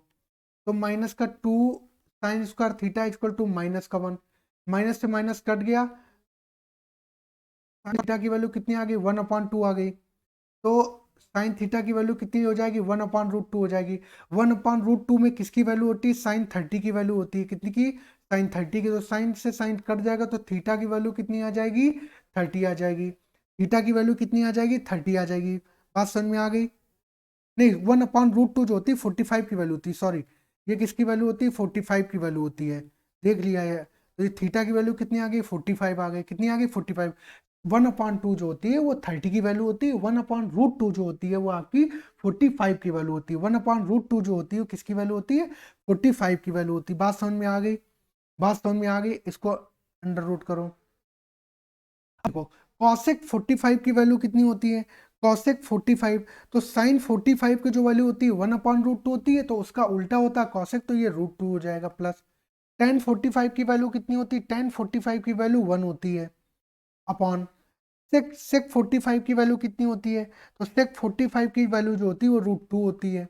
तो माइनस का 2 sine square theta equal to minus का 1, माइनस से माइनस कट गया, थीटा की वैल्यू कितनी आ गई, 1/2 आ गई, तो साइन थीटा की वैल्यू कितनी हो जाएगी, 1/√2 हो जाएगी, 1/√2 में किसकी वैल्यू होती है, साइन 30 की वैल्यू होती है, कितनी की, साइन 30 की, तो साइन से साइन कट जाएगा, तो थीटा की वैल्यू कितनी आ जाएगी, 30 आ जाएगी, थीटा की वैल्यू कितनी आ जाएगी, 30 आ जाएगी, बात समझ में आ गई, नहीं 1/√2 जो होती है 45 की वैल्यू होती है, सॉरी, ये किसकी वैल्यू होती है, 45 की वैल्यू होती है, देख लिया है, तो ये थीटा की वैल्यू कितनी आ गई, 45 आ गई, कितनी आ गई 45, 1/2 जो होती है वो 30 की वैल्यू होती है, 1/√2 जो होती है वो आपकी 45 की वैल्यू होती है, 1/√2 जो होती है वो किसकी वैल्यू होती है, 45 की वैल्यू होती है, बात समझ में आ गई, बात समझ में आ गई, इसको अंडर रूट करो, देखो कॉसेक 45 की वैल्यू कितनी होती है, कॉसेक 45, तो साइन 45 की जो वैल्यू होती है 1/√2 होती है, तो उसका उल्टा होता है कॉसेक, तो ये √2 हो जाएगा, प्लस टेन 45 की वैल्यू कितनी होती है, टेन 45 की वैल्यू 1 होती है, अपॉन सेक 45 की वैल्यू कितनी होती है, तो सेक 45 की वैल्यू जो होती है वो √2 होती है,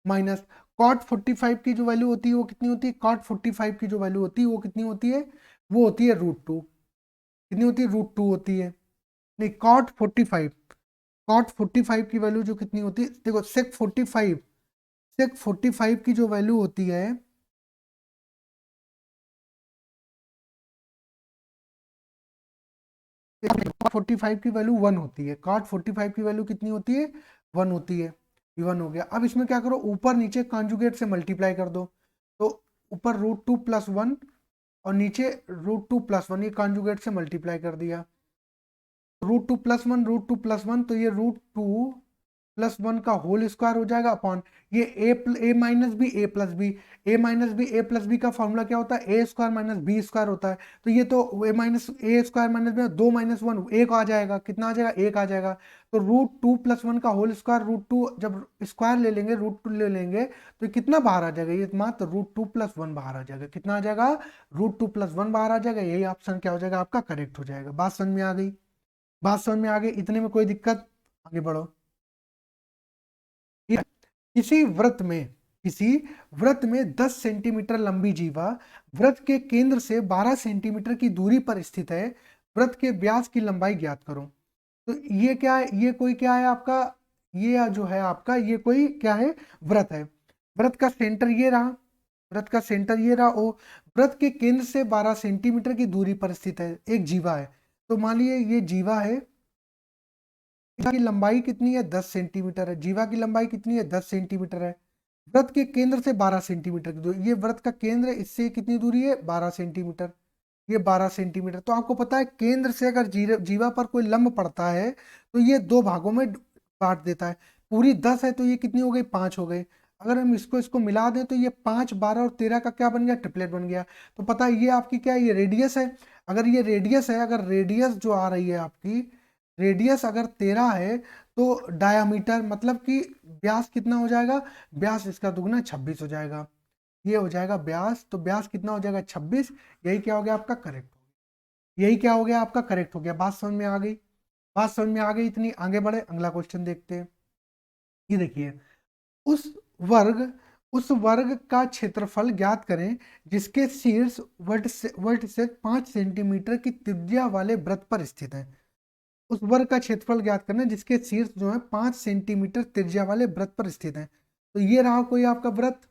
माइनस कॉट 45 की जो वैल्यू होती है वो कितनी होती है, कॉट 45 की जो वैल्यू होती है वो कितनी होती है, वो होती है √2, कितनी होती है, √2 होती है, नहीं कॉट 45 की वैल्यू जो कितनी होती है, देखो सेक 45 की जो वैल्यू होती है, 45 की वैल्यू 1 होती है, कॉट 45 की वैल्यू कितनी होती है, 1 होती है, ये 1 हो गया, अब इसमें क्या करो, ऊपर नीचे कॉन्जुगेट से मल्टीप्लाई कर दो, तो ऊपर √2 + 1 और नीचे √2 + 1, ये कॉन्जुगेट से मल्टीप्लाई कर दिया, √2 + 1 √2 + 1, तो ये √2 +1 का होल स्क्वायर हो जाएगा अपॉन ये ए माइनस बी ए प्लस बी, ए माइनस बी ए प्लस बी का फॉर्मूला क्या होता है, ए स्क्वायर माइनस बी स्क्वायर होता है। तो ये तो ए माइनस ए स्क्वायर माइनस में 2 - 1 एक आ जाएगा, कितना आ जाएगा, एक आ जाएगा। तो √2 + 1 का होल स्क्वायर √2, जब स्क्वायर ले लेंगे √2 ले लेंगे तो कितना बाहर आ जाएगा, ये मात्र √2 + 1 बाहर आ जाएगा। कितना आ जाएगा, √2 + 1 बाहर आ जाएगा। यही ऑप्शन क्या हो जाएगा आपका, करेक्ट हो जाएगा। बात समझ में आ गई, बात समझ में आ गई, इतने में कोई दिक्कत, आगे बढ़ो। ठीक है? किसी वृत्त में 10 सेंटीमीटर लंबी जीवा वृत्त के केंद्र से 12 सेंटीमीटर की दूरी पर स्थित है। वृत्त के व्यास की लंबाई ज्ञात करो। तो ये क्या है, ये कोई क्या है आपका, ये जो है आपका, ये कोई क्या है, वृत्त है। वृत्त का सेंटर ये रहा, वृत्त का सेंटर ये रहा ओ। वृत्त के केंद्र से 12 सेंटीमीटर की दूरी पर स्थित है एक जीवा है। तो मान लीजिए ये जीवा है, जीवा की लंबाई कितनी है, 10 सेंटीमीटर है। जीवा की लंबाई कितनी है, 10 सेंटीमीटर है। वृत्त के केंद्र से 12 सेंटीमीटर की दूरी, ये वृत्त का केंद्र है, इससे कितनी दूरी है, 12 सेंटीमीटर। ये 12 सेंटीमीटर। तो आपको पता है केंद्र से अगर जीवा पर कोई लंब पड़ता है तो ये दो भागों में बांट देता है। पूरी 10 है तो ये कितनी हो गई, 5 हो गई। अगर हम इसको इसको मिला दें तो ये 5, 12 और 13 का क्या बन गया, ट्रिपलेट बन गया। तो पता है ये आपकी क्या है, ये रेडियस है। अगर ये रेडियस है, अगर रेडियस जो आ रही है आपकी, रेडियस अगर 13 है तो डायामीटर मतलब कि व्यास कितना हो जाएगा, व्यास इसका दुगना 26 हो जाएगा। ये हो जाएगा व्यास, तो व्यास कितना हो जाएगा, 26। यही क्या हो गया आपका, करेक्ट हो गया। यही क्या हो गया आपका, करेक्ट हो गया। बात समझ में आ गई, बात समझ में आ गई इतनी, आगे बढ़े, अगला क्वेश्चन देखते हैं। ये देखिए, उस वर्ग उस वर्ग का क्षेत्रफल ज्ञात करें जिसके शीर्ष वर्ट से 5 सेंटीमीटर की त्रिज्या वाले वृत्त पर स्थित है। उस वर्ग का क्षेत्रफल ज्ञात करना है जिसके शीर्ष जो है 5 सेंटीमीटर त्रिज्या वाले वृत्त पर स्थित है। तो ये रहा कोई आपका वृत्त,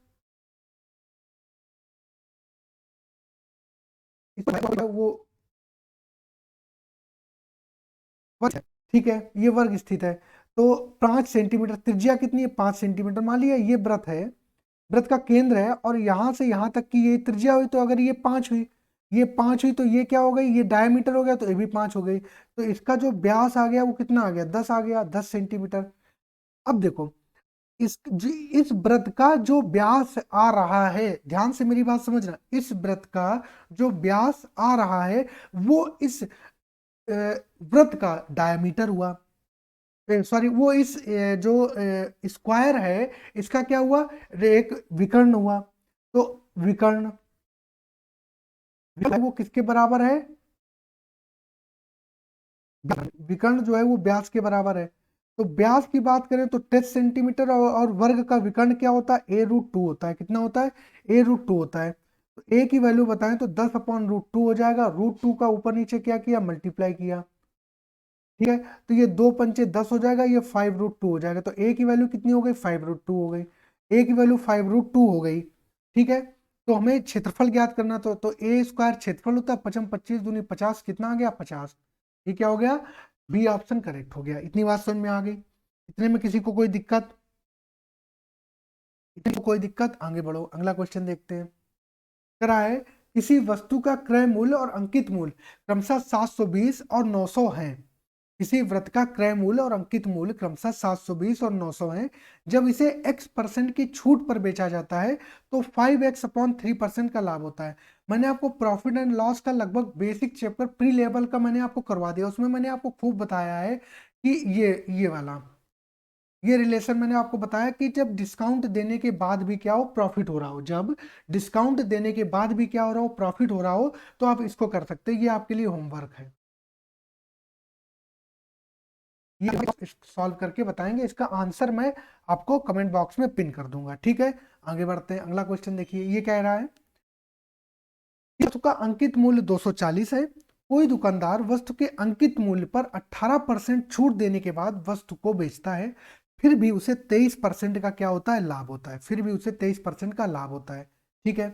वो वर्ग है, ठीक है, ये वर्ग स्थित है। तो 5 सेंटीमीटर त्रिज्या कितनी है, 5 सेंटीमीटर। मान लिया ये वृत्त है, वृत्त का केंद्र है और यहां से यहां तक की ये त्रिज्या हुई। तो अगर ये 5 हुई, ये 5 हुई तो ये क्या हो गई, ये डायमीटर हो गया, तो ये भी 5 हो गई। तो इसका जो व्यास आ गया वो कितना आ गया, 10 आ गया, 10 सेंटीमीटर। अब देखो, इस वृत्त का जो व्यास आ रहा है, ध्यान से मेरी बात समझना, इस वृत्त का जो व्यास आ रहा है वो इस वृत्त का डायमीटर हुआ, सॉरी वो इस जो स्क्वायर है इसका क्या हुआ, एक विकर्ण हुआ। तो विकर्ण वो किसके बराबर है, विकर्ण जो है वो व्यास के बराबर है। तो व्यास की बात करें तो 10 सेंटीमीटर और वर्ग का विकर्ण क्या होता है, a√2 होता है। कितना होता है, a√2 होता है। तो a की वैल्यू बताएं तो 10/√2 हो जाएगा। √2 का ऊपर नीचे क्या किया, मल्टीप्लाई किया, ठीक है। तो ये 2×5 = 10 हो जाएगा, ये 5√2 हो जाएगा। तो a की वैल्यू कितनी हो गई, 5√2 हो गई। a की वैल्यू 5√2 हो गई, ठीक है। तो हमें क्षेत्रफल ज्ञात करना, तो a स्क्वायर क्षेत्रफल होता है, 5 25 दूनी 50, कितना आ गया, 50। ये क्या हो गया, बी ऑप्शन करेक्ट हो गया। इतनी बात समझ में आ गई, इतने में किसी को कोई दिक्कत, इतने को कोई दिक्कत, आगे बढ़ो, अगला क्वेश्चन देखते हैं। करा है, किसी वस्तु का क्रय मूल्य और अंकित मूल्य क्रमशः 720 और 900 है। किसी वृत्त का क्रय मूल्य और अंकित मूल्य क्रमशः 720 और 900 है। जब इसे x% की छूट पर बेचा जाता है तो 5x/3% का लाभ होता है। मैंने आपको प्रॉफिट एंड लॉस का लगभग बेसिक चैप्टर प्री लेवल का मैंने आपको करवा दिया, उसमें मैंने आपको खूब बताया है कि ये वाला ये रिलेशन मैंने आपको बताया कि जब डिस्काउंट देने के बाद भी क्या हो, प्रॉफिट हो रहा हो, जब डिस्काउंट देने के बाद भी क्या हो रहा हो, प्रॉफिट हो रहा हो, तो आप इसको कर सकते हैं। ये आपके लिए होमवर्क है, ये सॉल्व करके बताएंगे। इसका आंसर मैं आपको कमेंट बॉक्स में पिन कर दूंगा, ठीक है। आगे बढ़ते हैं, अगला क्वेश्चन देखिए, ये कह रहा है वस्तु का अंकित मूल्य 240 है। कोई दुकानदार वस्तु के अंकित मूल्य पर 18% छूट देने के बाद वस्तु को बेचता है, फिर भी उसे 23% का क्या होता है, लाभ होता है। फिर भी उसे 23% का लाभ होता है, ठीक है।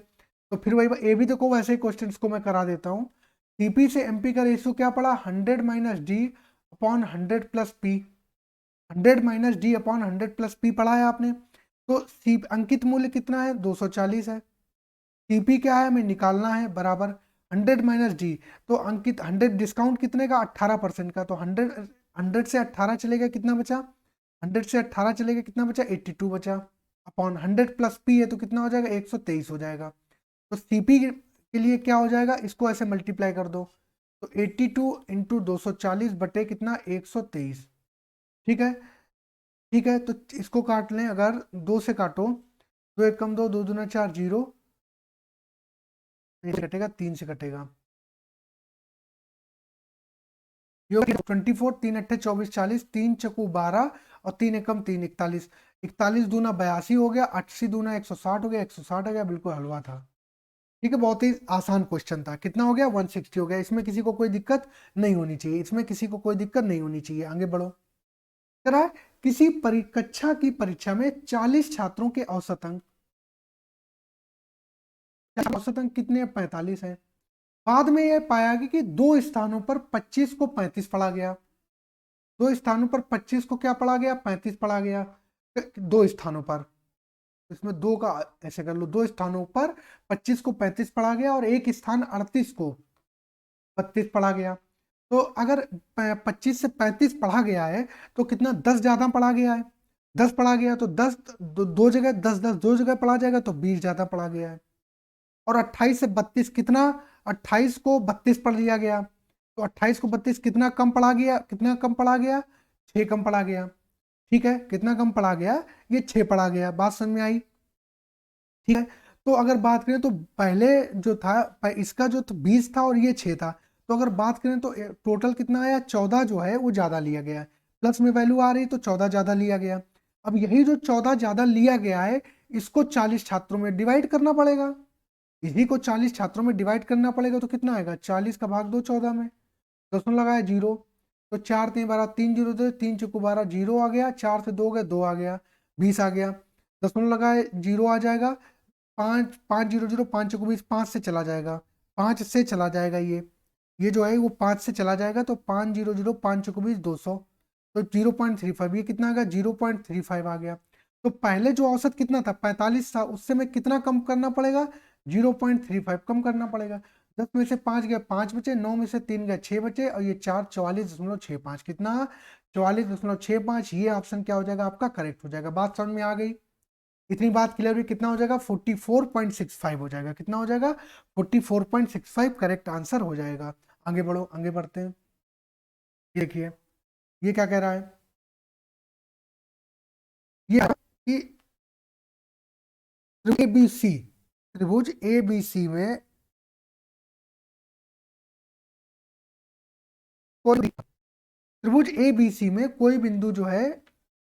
तो फिर वही ए भी देखो, वैसे ही क्वेश्चंस को मैं करा देता हूँ। टीपी से एमपी का रेशियो क्या पड़ा, 100-D/100 + P, 100-D/100 + P पढ़ा है आपने। तो सी अंकित मूल्य कितना है, 240 है। टीपी क्या है, हमें निकालना है, बराबर 100 - D। तो अंकित 100 डिस्काउंट कितने का, 18% का। तो 100 से 18 चलेगा, कितना बचा, 100 से 18 चलेगा, कितना बचा, 82 बचा। अपॉन 100 प्लस पी है तो कितना हो जाएगा, 123 हो जाएगा। तो सीपी के लिए क्या हो जाएगा, इसको ऐसे मल्टीप्लाई कर दो, तो 82 इंटू 240 बटे कितना, 123। ठीक है, ठीक है, तो इसको काट लें, अगर 2 से काटो, 2 एक कम 2, 2 दूना 4, 0, 3 से कटेगा, 3 से कटेगा, ये 24, 3 अट्ठे 24, 40, 3 चकू 12 और 3 एकम 3, 41, 41 दूना 82 हो गया, 80 दूना 160 हो गया, 160 हो गया, बिल्कुल हलवा था। ठीक है, बहुत ही आसान क्वेश्चन था। कितना हो गया, 160 हो गया। इसमें किसी को कोई दिक्कत नहीं होनी चाहिए, इसमें किसी को कोई दिक्कत नहीं होनी चाहिए। आगे बढ़ो। करा है, किसी कक्षा की परीक्षा में 40 छात्रों के औसत अंक, औसत अंक कितने, 45 है। बाद में यह पाया गया कि दो स्थानों पर 25 को 35 पढ़ा गया, दो स्थानों पर 25 को क्या पढ़ा गया, 35 पढ़ा गया, दो स्थानों पर, इसमें दो का ऐसे कर लो, दो स्थानों पर 25 को 35 पढ़ा गया और एक स्थान 38 को 32 पढ़ा गया। तो अगर 25 से 35 पढ़ा गया है तो कितना, 10 ज्यादा पढ़ा गया है, 10 पढ़ा गया तो 10 दो जगह 10 10 दो जगह पढ़ा जाएगा तो 20 ज्यादा पढ़ा गया है। और 28 से 32 कितना, 28 को 32 पढ़ लिया गया, तो 28 को 32 कितना कम पढ़ा गया, कितना कम पढ़ा गया, 6 कम पढ़ा गया। ठीक है, कितना कम पढ़ा गया, ये 6 पढ़ा गया। बात समझ में आई। ठीक है, तो अगर बात करें तो पहले जो था, इसका जो 20 था और ये 6 था, तो अगर बात करें तो टोटल कितना आया, 14 जो है वो ज्यादा लिया गया है, प्लस में वैल्यू आ रही तो 14 ज्यादा लिया गया। अब यही जो 14 ज्यादा लिया गया है, इसको 40 छात्रों में डिवाइड करना पड़ेगा, इसी को 40 छात्रों में डिवाइड करना पड़ेगा, तो कितना आएगा, 40 का भाग दो 14 में, दसवां लगाया 0, तो 4 3 12, 3 0 दे, 3 चौको 12, 0 आ गया, 4 से 2 गए, 2 आ गया, 20 आ गया। दसवां लगाए 0 आ जाएगा, 5 5 0 0, 5 चौको 20, 5 से चला जाएगा, 5 से चला जाएगा, ये जो है वो 5 से चला जाएगा, तो 5 0 0, 5 चौको 20, 200, तो 0.35, ये कितना आ गया, 0.35 आ गया। तो पहले जो औसत कितना था, 45 था, उससे मैं कितना कम करना पड़ेगा, 0.35 कम करना पड़ेगा। 10 में से 5 गए, 5 बचे, 9 में से 3 गए, 6 बचे, और ये 4 44.65, कितना, 44.65। ये ऑप्शन क्या हो जाएगा आपका, करेक्ट हो जाएगा। बात समझ में आ गई। इतनी बात क्लियर हुई, कितना हो जाएगा, 44.65 हो जाएगा, कितना हो जाएगा, 44.65 करेक्ट आंसर हो जाएगा। आगे बढ़ो, आगे बढ़ते हैं। देखिए ये क्या कह रहा है, ये कि एबीसी, त्रिभुज एबीसी में कोई, त्रिभुज एबीसी में कोई बिंदु जो है,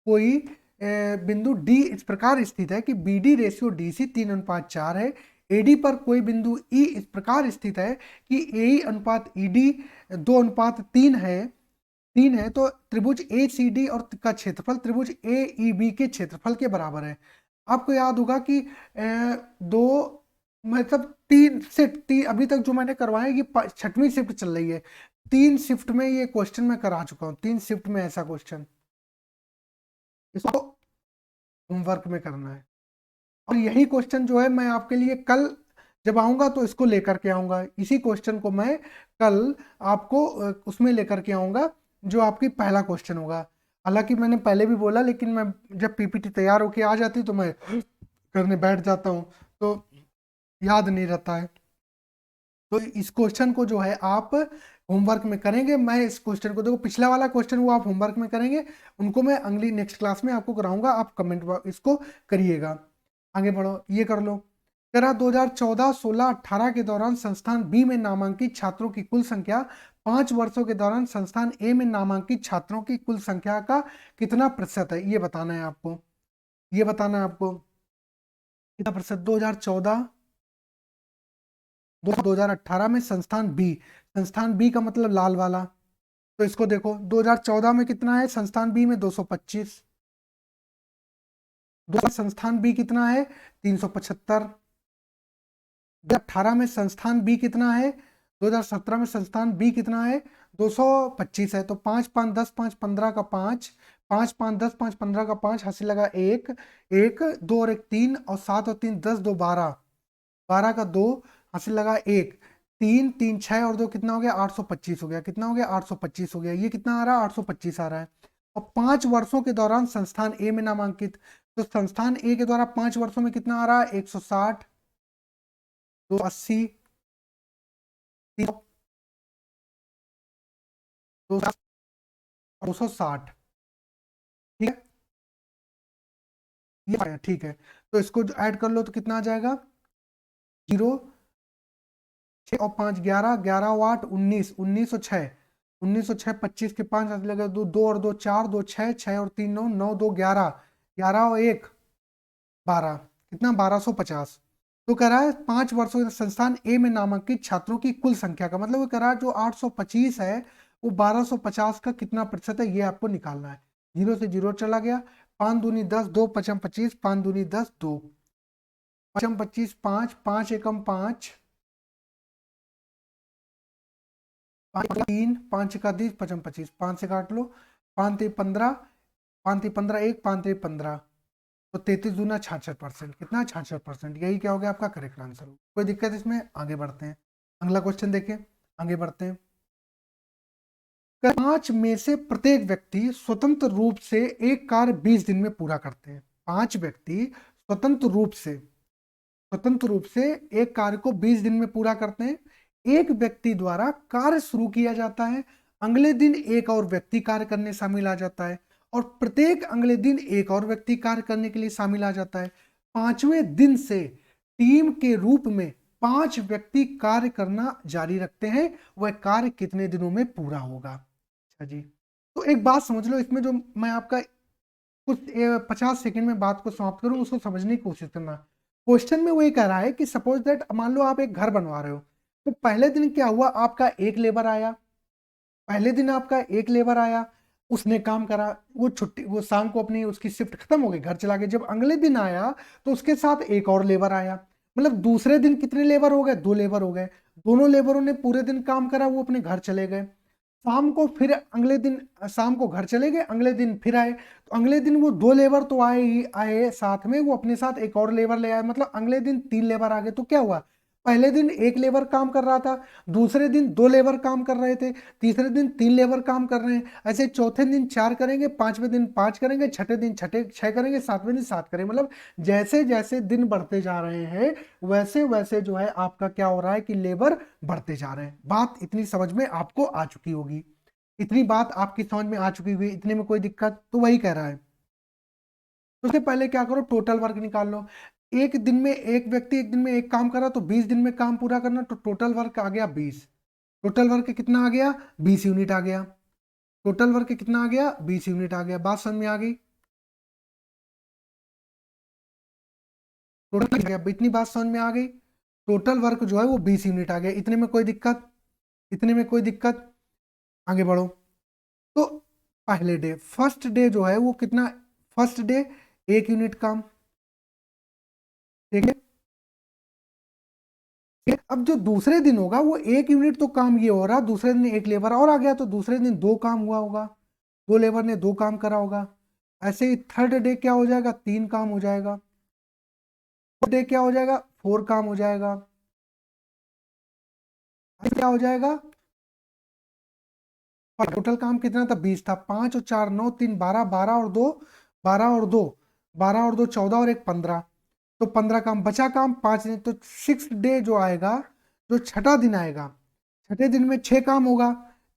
कोई बिंदु डी इस प्रकार स्थित है कि B D ratio D C 3:4 है। एडी पर कोई बिंदु ई इस प्रकार स्थित है कि ए अनुपात ई डी 2:3 है, 3 है, तो त्रिभुज ए सी डी और का क्षेत्रफल त्रिभुज ए ई बी के क्षेत्रफल के बराबर है। आपको याद होगा कि दो, मतलब 3 शिफ्ट, अभी तक जो मैंने करवाया ये 6वीं शिफ्ट चल रही है, 3 शिफ्ट में ये क्वेश्चन मैं करा चुका हूँ, 3 शिफ्ट में ऐसा क्वेश्चन, इसको होमवर्क में करना है। और यही क्वेश्चन जो है मैं आपके लिए कल जब आऊंगा तो इसको लेकर के आऊंगा, इसी क्वेश्चन को मैं कल आपको उसमें लेकर के आऊंगा, जो आपकी पहला क्वेश्चन होगा। हालांकि मैंने पहले भी बोला, लेकिन मैं जब पीपीटी तैयार होके आ जाती तो मैं करने बैठ जाता हूँ, तो याद नहीं रहता है। तो इस क्वेश्चन को जो है आप होमवर्क में करेंगे। मैं इस क्वेश्चन को, देखो पिछला वाला क्वेश्चन वो आप होमवर्क में करेंगे, उनको मैं अगली नेक्स्ट क्लास में आपको कराऊंगा, आप कमेंट इसको करिएगा। आगे बढ़ो, ये कर लो। तेरह 2014, 16, 18 के दौरान संस्थान बी में नामांकित छात्रों की कुल संख्या 5 वर्षों के दौरान संस्थान ए में नामांकित छात्रों की कुल संख्या का कितना प्रतिशत है, ये बताना है आपको, ये बताना है आपको कितना प्रतिशत। 2014, 2018 में संस्थान बी, संस्थान बी का मतलब लाल वाला, तो इसको देखो 2014 में कितना है, संस्थान बी में 225, संस्थान बी कितना है, 375, 2018 में संस्थान बी कितना है, 2017 में संस्थान बी कितना है, 225 है। तो 5 5 10 5 15 का 5, 5 5 10 5 15 का 5, हासिल लगा 1 1 2 और 1 3, और 7 और 3 10 2 12, 12 का 2, हासिल लगा 1 3 3 6 और 2 कितना हो गया, 825 हो गया, कितना हो गया, 825 हो गया। ये कितना आ रहा है, 825 आ रहा है। और 5 वर्षों के दौरान संस्थान ए में नामांकित, तो संस्थान ए के द्वारा 5 वर्षों में कितना आ रहा है, 160, 280, 260, ठीक है, ये आया, ठीक है। तो इसको ऐड कर लो तो कितना आ जाएगा, 0, 6 और 5 11, 11 वाट 19, 1906, 1906, 25 के 5 हाथ लगे, 2 2 और 2 4, 2 6, 6 और 3 9, 9 2 11, 11 और 1 12, कितना 1250। तो कह रहा है 5 वर्षों के संस्थान ए में नामांकित छात्रों की कुल संख्या का, मतलब वो कह रहा है जो 825 है वो 1250 का कितना प्रतिशत है, ये आपको निकालना है। 0 से 0 चला गया, 5 दूनी 10, 2 पचम 25, 5 दूनी 10, 2 पचम 25, 5 5 एकम 5, 3 5 का 10, पचम 25, 5 से काट लो, 5 3 15, 5 3 15 1, 5 3 15, तो 33 दूना 66%, कितना 66%, यही क्या हो गया आपका करेक्ट आंसर। कोई दिक्कत इसमें, आगे बढ़ते हैं। अगला क्वेश्चन देखिए, आगे बढ़ते हैं। 5 में से प्रत्येक व्यक्ति स्वतंत्र रूप से एक कार्य 20 दिन में पूरा करते हैं। 5 व्यक्ति स्वतंत्र रूप से एक कार्य को 20 दिन में पूरा करते हैं। एक व्यक्ति द्वारा कार्य शुरू किया जाता है, अगले दिन एक और व्यक्ति कार्य करने शामिल आ जाता है, और प्रत्येक अगले दिन एक और व्यक्ति कार्य करने के लिए शामिल आ जाता है। 5वें दिन से टीम के रूप में 5 व्यक्ति कार्य करना जारी रखते हैं। वह कार्य कितने दिनों में पूरा होगा? अच्छा जी, तो एक बात समझ लो, इसमें जो मैं आपका कुछ 50 सेकंड में बात को समाप्त करूं, उसको समझने की कोशिश करना। क्वेश्चन में वो ये कह रहा है कि सपोज दैट मान लो आप एक घर बनवा रहे हो, तो पहले दिन क्या हुआ, आपका एक लेबर आया, पहले दिन आपका एक लेबर आया, उसने काम करा, वो छुट्टी, वो शाम को अपनी उसकी शिफ्ट खत्म हो गई, घर चला गया। जब अगले दिन आया तो उसके साथ एक और लेबर आया, मतलब दूसरे दिन कितने लेबर हो गए, 2 लेबर हो गए। दोनों लेबरों ने पूरे दिन काम करा, वो अपने घर चले गए। शाम को फिर अगले दिन शाम को घर चले गए, अगले दिन फिर आए, तो अगले दिन वो 2 लेबर तो आए ही आए, साथ में वो अपने साथ एक और लेबर ले आए, मतलब अगले दिन 3 लेबर आ गए। तो क्या हुआ, पहले दिन एक लेबर काम कर रहा था, दूसरे दिन 2 लेबर काम कर रहे थे, तीसरे दिन 3 लेबर काम कर रहे हैं, ऐसे चौथे दिन 4 करेंगे, 5वें दिन 5 करेंगे, छठे दिन 6 करेंगे, 7वें दिन 7 करेंगे। मतलब जैसे जैसे दिन बढ़ते जा रहे हैं वैसे वैसे जो है आपका क्या हो रहा है कि लेबर बढ़ते जा रहे हैं। बात इतनी समझ में आपको आ चुकी होगी, इतनी बात आपकी समझ में आ चुकी हुई, इतने में कोई दिक्कत? तो वही कह रहा है। तो उससे पहले क्या करो, टोटल वर्क निकाल लो। एक दिन में एक व्यक्ति एक दिन में एक काम करा तो 20 दिन में काम पूरा करना, तो टोटल वर्क आ गया 20। टोटल वर्क कितना आ गया, 20 यूनिट आ गया। टोटल वर्क कितना आ गया, 20 यूनिट आ गया। बात समझ में आ गई? टोटल आ गया, इतनी बात समझ में आ गई। टोटल वर्क जो है वो 20 यूनिट आ गया। इतने में कोई दिक्कत? इतने में कोई दिक्कत? आगे बढ़ो। तो पहले डे, फर्स्ट डे जो है वो कितना, फर्स्ट डे 1 यूनिट काम, ठीक है। अब जो दूसरे दिन होगा वो 1 यूनिट तो काम ये हो रहा, दूसरे दिन एक लेबर और आ गया तो दूसरे दिन 2 काम हुआ होगा, 2 लेबर ने 2 काम करा होगा। ऐसे ही थर्ड डे क्या हो जाएगा, 3 काम हो जाएगा। फोर्थ डे क्या हो जाएगा, 4 काम हो जाएगा। क्या हो जाएगा, और टोटल काम कितना था, 20 था। 5 और 4 9, 3 12, 12 और 2 12 और 2 12 और 2 14 और 1 15, तो 15 काम बचा, काम 5 दिन। तो 6 डे जो आएगा, जो छठा दिन आएगा, छठे दिन में 6 काम होगा।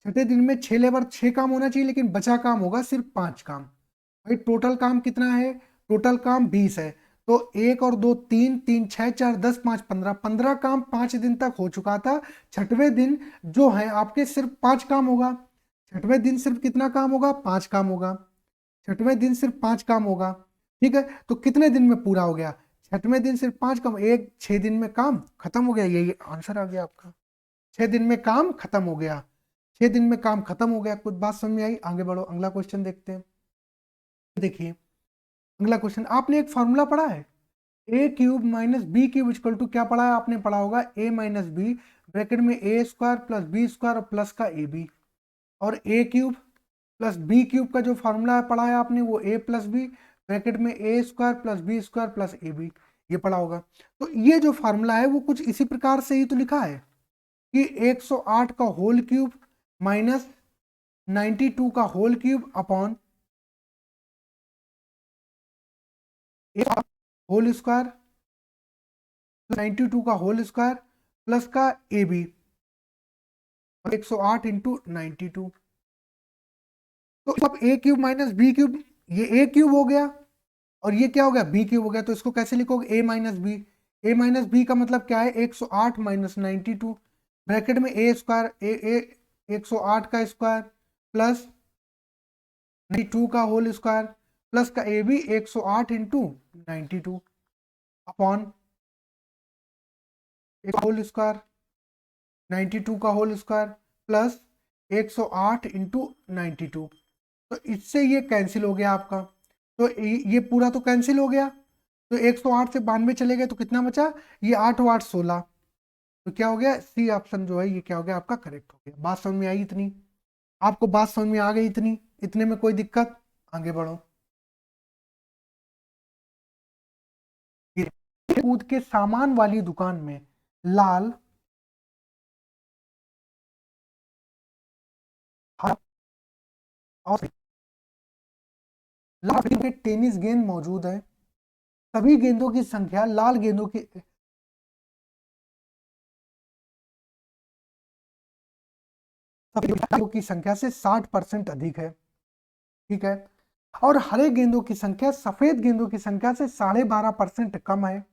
छठे दिन में 6 लेबर 6 काम होना चाहिए, लेकिन बचा काम होगा सिर्फ 5 काम। भाई टोटल काम कितना है, टोटल काम 20 है। तो 1 और 2 3, 3 6 4 10 5 15, 15 काम 5 दिन तक हो चुका था। छठवें दिन जो है आपके सिर्फ 5 काम होगा। छठवें दिन सिर्फ कितना काम होगा, 5 काम होगा। छठवें दिन सिर्फ 5 काम होगा, ठीक है। तो कितने दिन में पूरा हो गया, छठवें दिन सिर्फ 5 काम, 6 दिन में काम खत्म हो गया। यही आंसर आ गया आपका, 6 दिन में काम खत्म हो गया। 6 दिन में काम खत्म हो गया। कुछ बात समझ में आई? आगे बढ़ो, अगला क्वेश्चन देखते हैं। देखिए अगला क्वेश्चन, आपने एक फॉर्मूला पढ़ा है, A cube minus B cube equal to, क्या पढ़ा है आपने, पढ़ा होगा ए माइनस बी ब्रैकेट में A square plus B square और प्लस का ए बी, और ए क्यूब प्लस बी क्यूब का जो फॉर्मूला पढ़ा है आपने वो ए प्लस बी ब्रैकेट में A square plus B square plus A B, ये पढ़ा होगा। तो ये जो फॉर्मूला है वो कुछ इसी प्रकार से ही तो लिखा है कि 108 का होल क्यूब माइनस 92 का होल क्यूब अपॉन ए होल स्क्वायर 92 का होल स्क्वायर प्लस का ए बी 108 इंटू 92। तो अब ए क्यूब माइनस बी क्यूब, ये ए क्यूब हो गया और ये क्या हो गया बी क्यूब हो गया। तो इसको कैसे लिखोगे ए माइनस बी, ए माइनस बी का मतलब क्या है 108 माइनस 92 ब्रैकेट में ए स्क्वायर ए 108 का स्क्वायर प्लस 92 का होल स्क्वायर प्लस का ए बी 108 इंटू 92 अपॉन एक होल स्क्वायर 92 का होल स्क्वायर प्लस 108 इंटू 92। तो इससे ये कैंसिल हो गया आपका, तो ये पूरा तो कैंसिल हो गया। तो 108 से 92 चले गए तो कितना बचा, ये 8 और 8 16। तो क्या हो गया सी ऑप्शन जो है ये क्या हो गया आपका करेक्ट हो गया। बात समझ में आई इतनी, आपको बात समझ में आ गई इतनी, इतने में कोई दिक्कत, आगे बढ़ो। कूद के सामान वाली दुकान में लाल और लाल के टेनिस गेंद मौजूद है। सभी गेंदों की संख्या लाल गेंदों की संख्या से 60% अधिक है, ठीक है। और हरे गेंदों की संख्या सफेद गेंदों की संख्या से 12.5% कम है।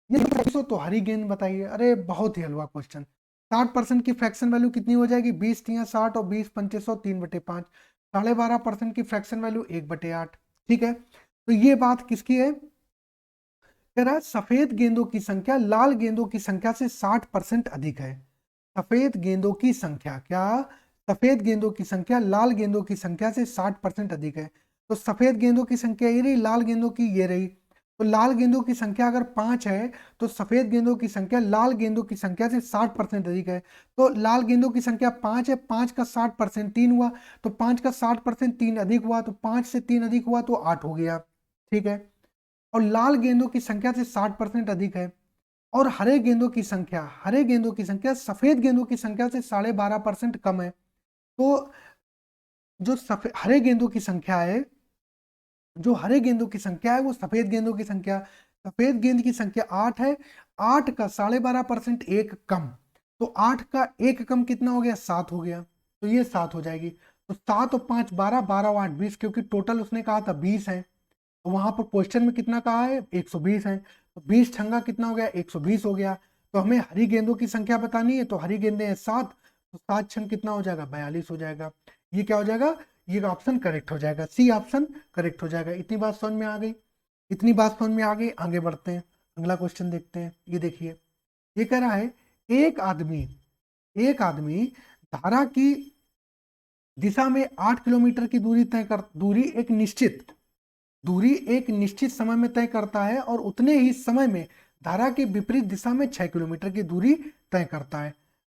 ये तो हरी गेंद बताइए, अरे बहुत ही हलवा क्वेश्चन। 60% की फ्रैक्शन वैल्यू कितनी हो जाएगी 20×60 और 20×5 3/5, 12.5% की फ्रैक्शन वैल्यू 1/8, ठीक है। तो ये बात किसकी है, कह रहा है सफेद गेंदों की संख्या लाल गेंदों की संख्या से 60% अधिक है। सफेद गेंदों की संख्या क्या, सफेद गेंदों की संख्या लाल गेंदों की संख्या से 60% अधिक है। तो सफेद गेंदों की संख्या ये रही, लाल गेंदों की ये रही। तो लाल गेंदों की संख्या अगर 5 है तो सफेद गेंदों की संख्या लाल गेंदों की संख्या से 60% अधिक है। तो लाल गेंदों की संख्या 5 है, 5 का 60% 3 हुआ, तो 5 का 60% 3 अधिक हुआ, तो 5 से 3 अधिक हुआ तो 8 हो गया, ठीक है। और लाल गेंदों की संख्या से 60% अधिक है। और हरे गेंदों की संख्या, हरे गेंदों की संख्या सफेद गेंदों की संख्या से 12.5% कम है। तो जो सफेद हरे गेंदों की संख्या है, जो हरे गेंदों की संख्या है वो सफेद गेंदों की संख्या, सफेद गेंद की संख्या 8 है, 8 का 12.5% एक कम, तो 8 का एक कम कितना हो गया 7 हो गया, तो ये 7 हो जाएगी। तो 7 और 5 12, 12 और 8 20, क्योंकि टोटल उसने कहा था 20 है, तो वहां पर क्वेश्चन में कितना कहा है 120 है, तो 20 छंगा कितना हो गया 120 हो गया। तो हमें हरी गेंदों की संख्या बतानी है, तो हरी गेंदें हैं 7, तो 7 छंग कितना हो जाएगा 42 हो जाएगा। ये क्या हो जाएगा, ये ऑप्शन करेक्ट हो जाएगा, सी ऑप्शन करेक्ट हो जाएगा। इतनी बात समझ में आ गई, इतनी बात समझ में आ गई, आगे बढ़ते हैं, अगला क्वेश्चन देखते हैं। ये देखिए, ये कह रहा है एक आदमी धारा की दिशा में 8 किलोमीटर की दूरी एक निश्चित समय में तय करता है और उतने ही समय में धारा के विपरीत दिशा में 6 किलोमीटर की दूरी तय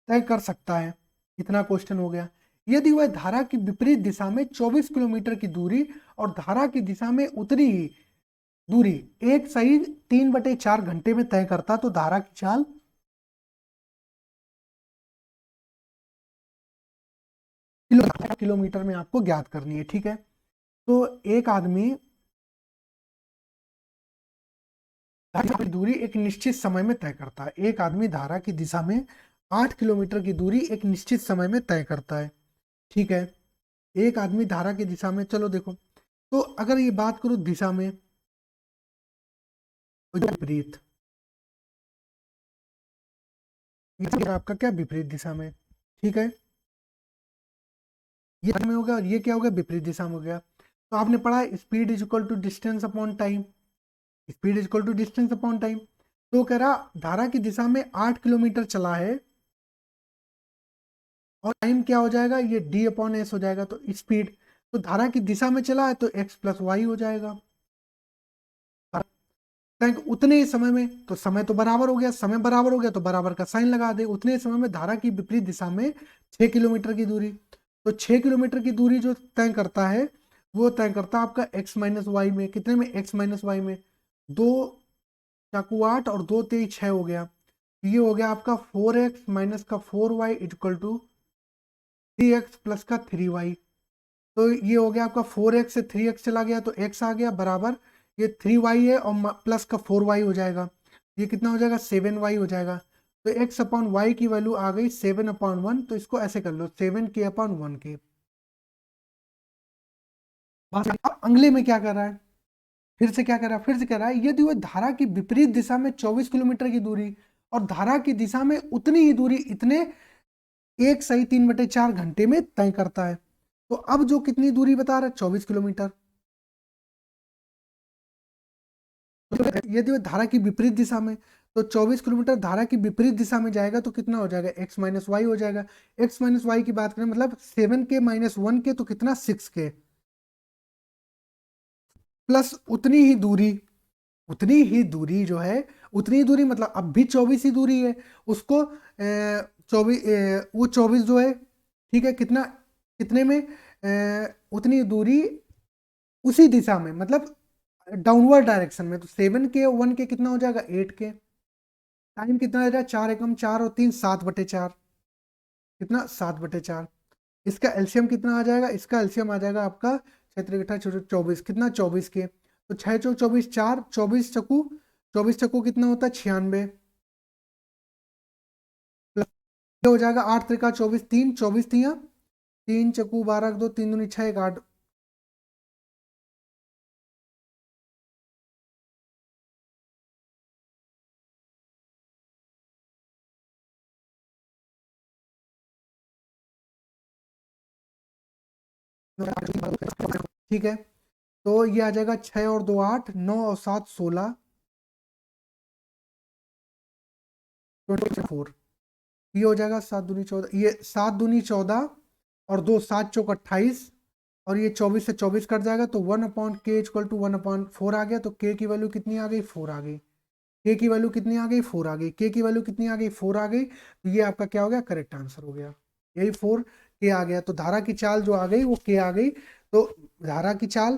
कर सकता है। इतना क्वेश्चन हो गया। यदि वह धारा की विपरीत दिशा में 24 किलोमीटर की दूरी और धारा की दिशा में उतनी ही दूरी एक सही 3/4 घंटे में तय करता तो धारा की चाल किलोमीटर में आपको ज्ञात करनी है, ठीक है। तो एक आदमी धारा की दूरी एक निश्चित समय में तय करता है, एक आदमी धारा की दिशा में 8 किलोमीटर की दूरी एक निश्चित समय में तय करता है, ठीक है। एक आदमी धारा की दिशा में, चलो देखो, तो अगर ये बात करो दिशा में विपरीत, आपका क्या विपरीत दिशा में, ठीक है, ये में हो गया और ये क्या हो गया विपरीत दिशा में हो गया। तो आपने पढ़ा speed is equal to distance upon time, speed is equal to distance upon time. तो कह रहा धारा की दिशा में 8 किलोमीटर चला है और टाइम क्या हो जाएगा, ये d अपॉन एस हो जाएगा। तो स्पीड, तो धारा की दिशा में चला है तो x प्लस वाई हो जाएगा, उतने ही समय में, तो समय तो बराबर हो गया, समय बराबर हो गया तो बराबर का साइन लगा दे। उतने समय में धारा की विपरीत दिशा में 6 किलोमीटर की दूरी, तो 6 किलोमीटर की दूरी जो तय करता है वो तय करता है आपका x माइनस वाई में, कितने में x माइनस वाई में, 2 चाकू 8 और 2 तेई 6 हो गया। ये हो गया आपका 4x माइनस का 4y equal to 3x plus का 3y। तो ये हो गया आपका 4x से 3x चला गया तो x आ गया बराबर, ये 3y है और प्लस का 4y हो जाएगा, ये कितना हो जाएगा 7y हो जाएगा। तो x अपॉन वाई की वैल्यू आ गई 7/1, तो इसको ऐसे कर लो 7k/1k। अब अगले में क्या कर रहा है, फिर से क्या कर रहा है, फिर से कह रहा है यदि वह धारा की विपरीत दिशा में 24 किलोमीटर की दूरी और धारा की दिशा में उतनी ही दूरी इतने 1/3 घंटे में तय करता है। तो अब जो कितनी दूरी बता रहा है 24 किलोमीटर, यदि वह धारा की विपरीत दिशा में, तो 24 किलोमीटर धारा की विपरीत दिशा में जाएगा तो कितना हो जाएगा x माइनस वाई हो जाएगा। x माइनस वाई की बात करें मतलब 7k-1k तो कितना 6k प्लस उतनी ही दूरी जो है, उतनी ही दूरी मतलब अब भी 24 ही दूरी है, उसको 24 वो 24 जो है ठीक है कितना कितने में उतनी दूरी उसी दिशा में मतलब डाउनवर्ड डायरेक्शन में, तो 7k 1k कितना हो जाएगा 8k। टाइम कितना दे रहा है 4 एकम 4 और 3 7/4, कितना 7/4। इसका एलसीएम कितना आ जाएगा, इसका एलसीएम आ जाएगा आपका 6×3 = 24, कितना 24k। तो 6×4 = 24, 4 24 चक्कू कितना होता है 96, प्लस ये हो जाएगा 8×3 = 24, 3 24 तियां 3 चक्कू 12 2 3 दूनी 6 8, ठीक है। तो ये आ जाएगा 6 और 2 8, 9 और 7 16, 24। ये हो जाएगा 7×2 = 14, ये 7×2 = 14 और 2 7 चौक 28 और ये 24 से 24 कट जाएगा तो 1/k = 1/4 आ गया। तो k की वैल्यू कितनी आ गई 4 आ गई, k की वैल्यू कितनी आ गई 4 आ गई, k की वैल्यू कितनी आ गई 4 आ गई। तो ये आपका क्या हो गया करेक्ट आंसर हो गया, यही 4k आ गया। तो धारा की चाल जो आ गई वो k आ गई। तो धारा की चाल,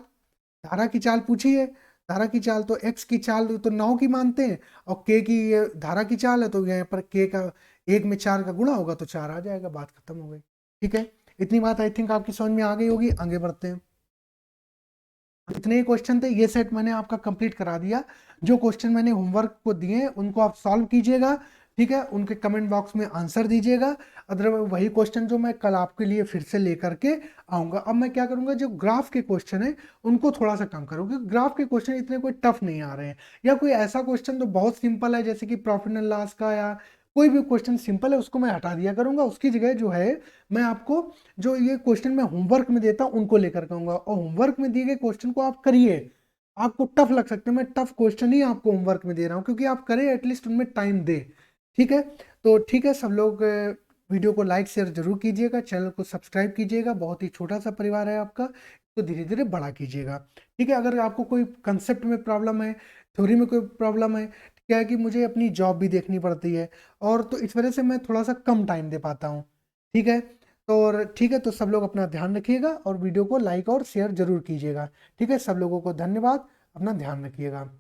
धारा की चाल पूछी है, धारा की चाल तो x की चाल तो 9 की मानते हैं और k की ये धारा की चाल है, तो यहाँ पर k का 1 में 4 का गुणा होगा तो 4 आ जाएगा, बात खत्म हो गई। ठीक है, इतनी बात आई थिंक आपकी समझ में आ गई होगी। आगे बढ़ते हैं, इतने ही क्वेश्चन थे, ये सेट मैंने आपका कंप्लीट करा दिया। जो क्वेश्चन मैंने होमवर्क को दिए उनको आप सॉल्व कीजिएगा, ठीक है, उनके कमेंट बॉक्स में आंसर दीजिएगा। अदरवाइज वही क्वेश्चन जो मैं कल आपके लिए फिर से लेकर के आऊँगा। अब मैं क्या करूँगा, जो ग्राफ के क्वेश्चन है उनको थोड़ा सा कम करूँगा, क्योंकि ग्राफ के क्वेश्चन इतने कोई टफ नहीं आ रहे हैं, या कोई ऐसा क्वेश्चन तो बहुत सिंपल है जैसे कि प्रॉफिट एंड लॉस का, या कोई भी क्वेश्चन सिंपल है उसको मैं हटा दिया करूँगा। उसकी जगह जो है मैं आपको जो ये क्वेश्चन मैं होमवर्क में देता हूँ उनको लेकर के आऊंगा, और होमवर्क में दिए गए क्वेश्चन को आप करिए। आपको टफ लग सकते हैं, मैं टफ क्वेश्चन ही आपको होमवर्क में दे रहा हूँ क्योंकि आप करें, एटलीस्ट उनमें टाइम दे। ठीक है, तो ठीक है, सब लोग वीडियो को लाइक शेयर जरूर कीजिएगा, चैनल को सब्सक्राइब कीजिएगा, बहुत ही छोटा सा परिवार है आपका, तो धीरे धीरे बड़ा कीजिएगा। ठीक है, अगर आपको कोई कंसेप्ट में प्रॉब्लम है, थ्योरी में कोई प्रॉब्लम है, क्या है कि मुझे अपनी जॉब भी देखनी पड़ती है, और तो इस वजह से मैं थोड़ा सा कम टाइम दे पाता हूँ। ठीक है, तो और ठीक है, तो सब लोग अपना ध्यान रखिएगा और वीडियो को लाइक और शेयर जरूर कीजिएगा। ठीक है, सब लोगों को धन्यवाद, अपना ध्यान रखिएगा।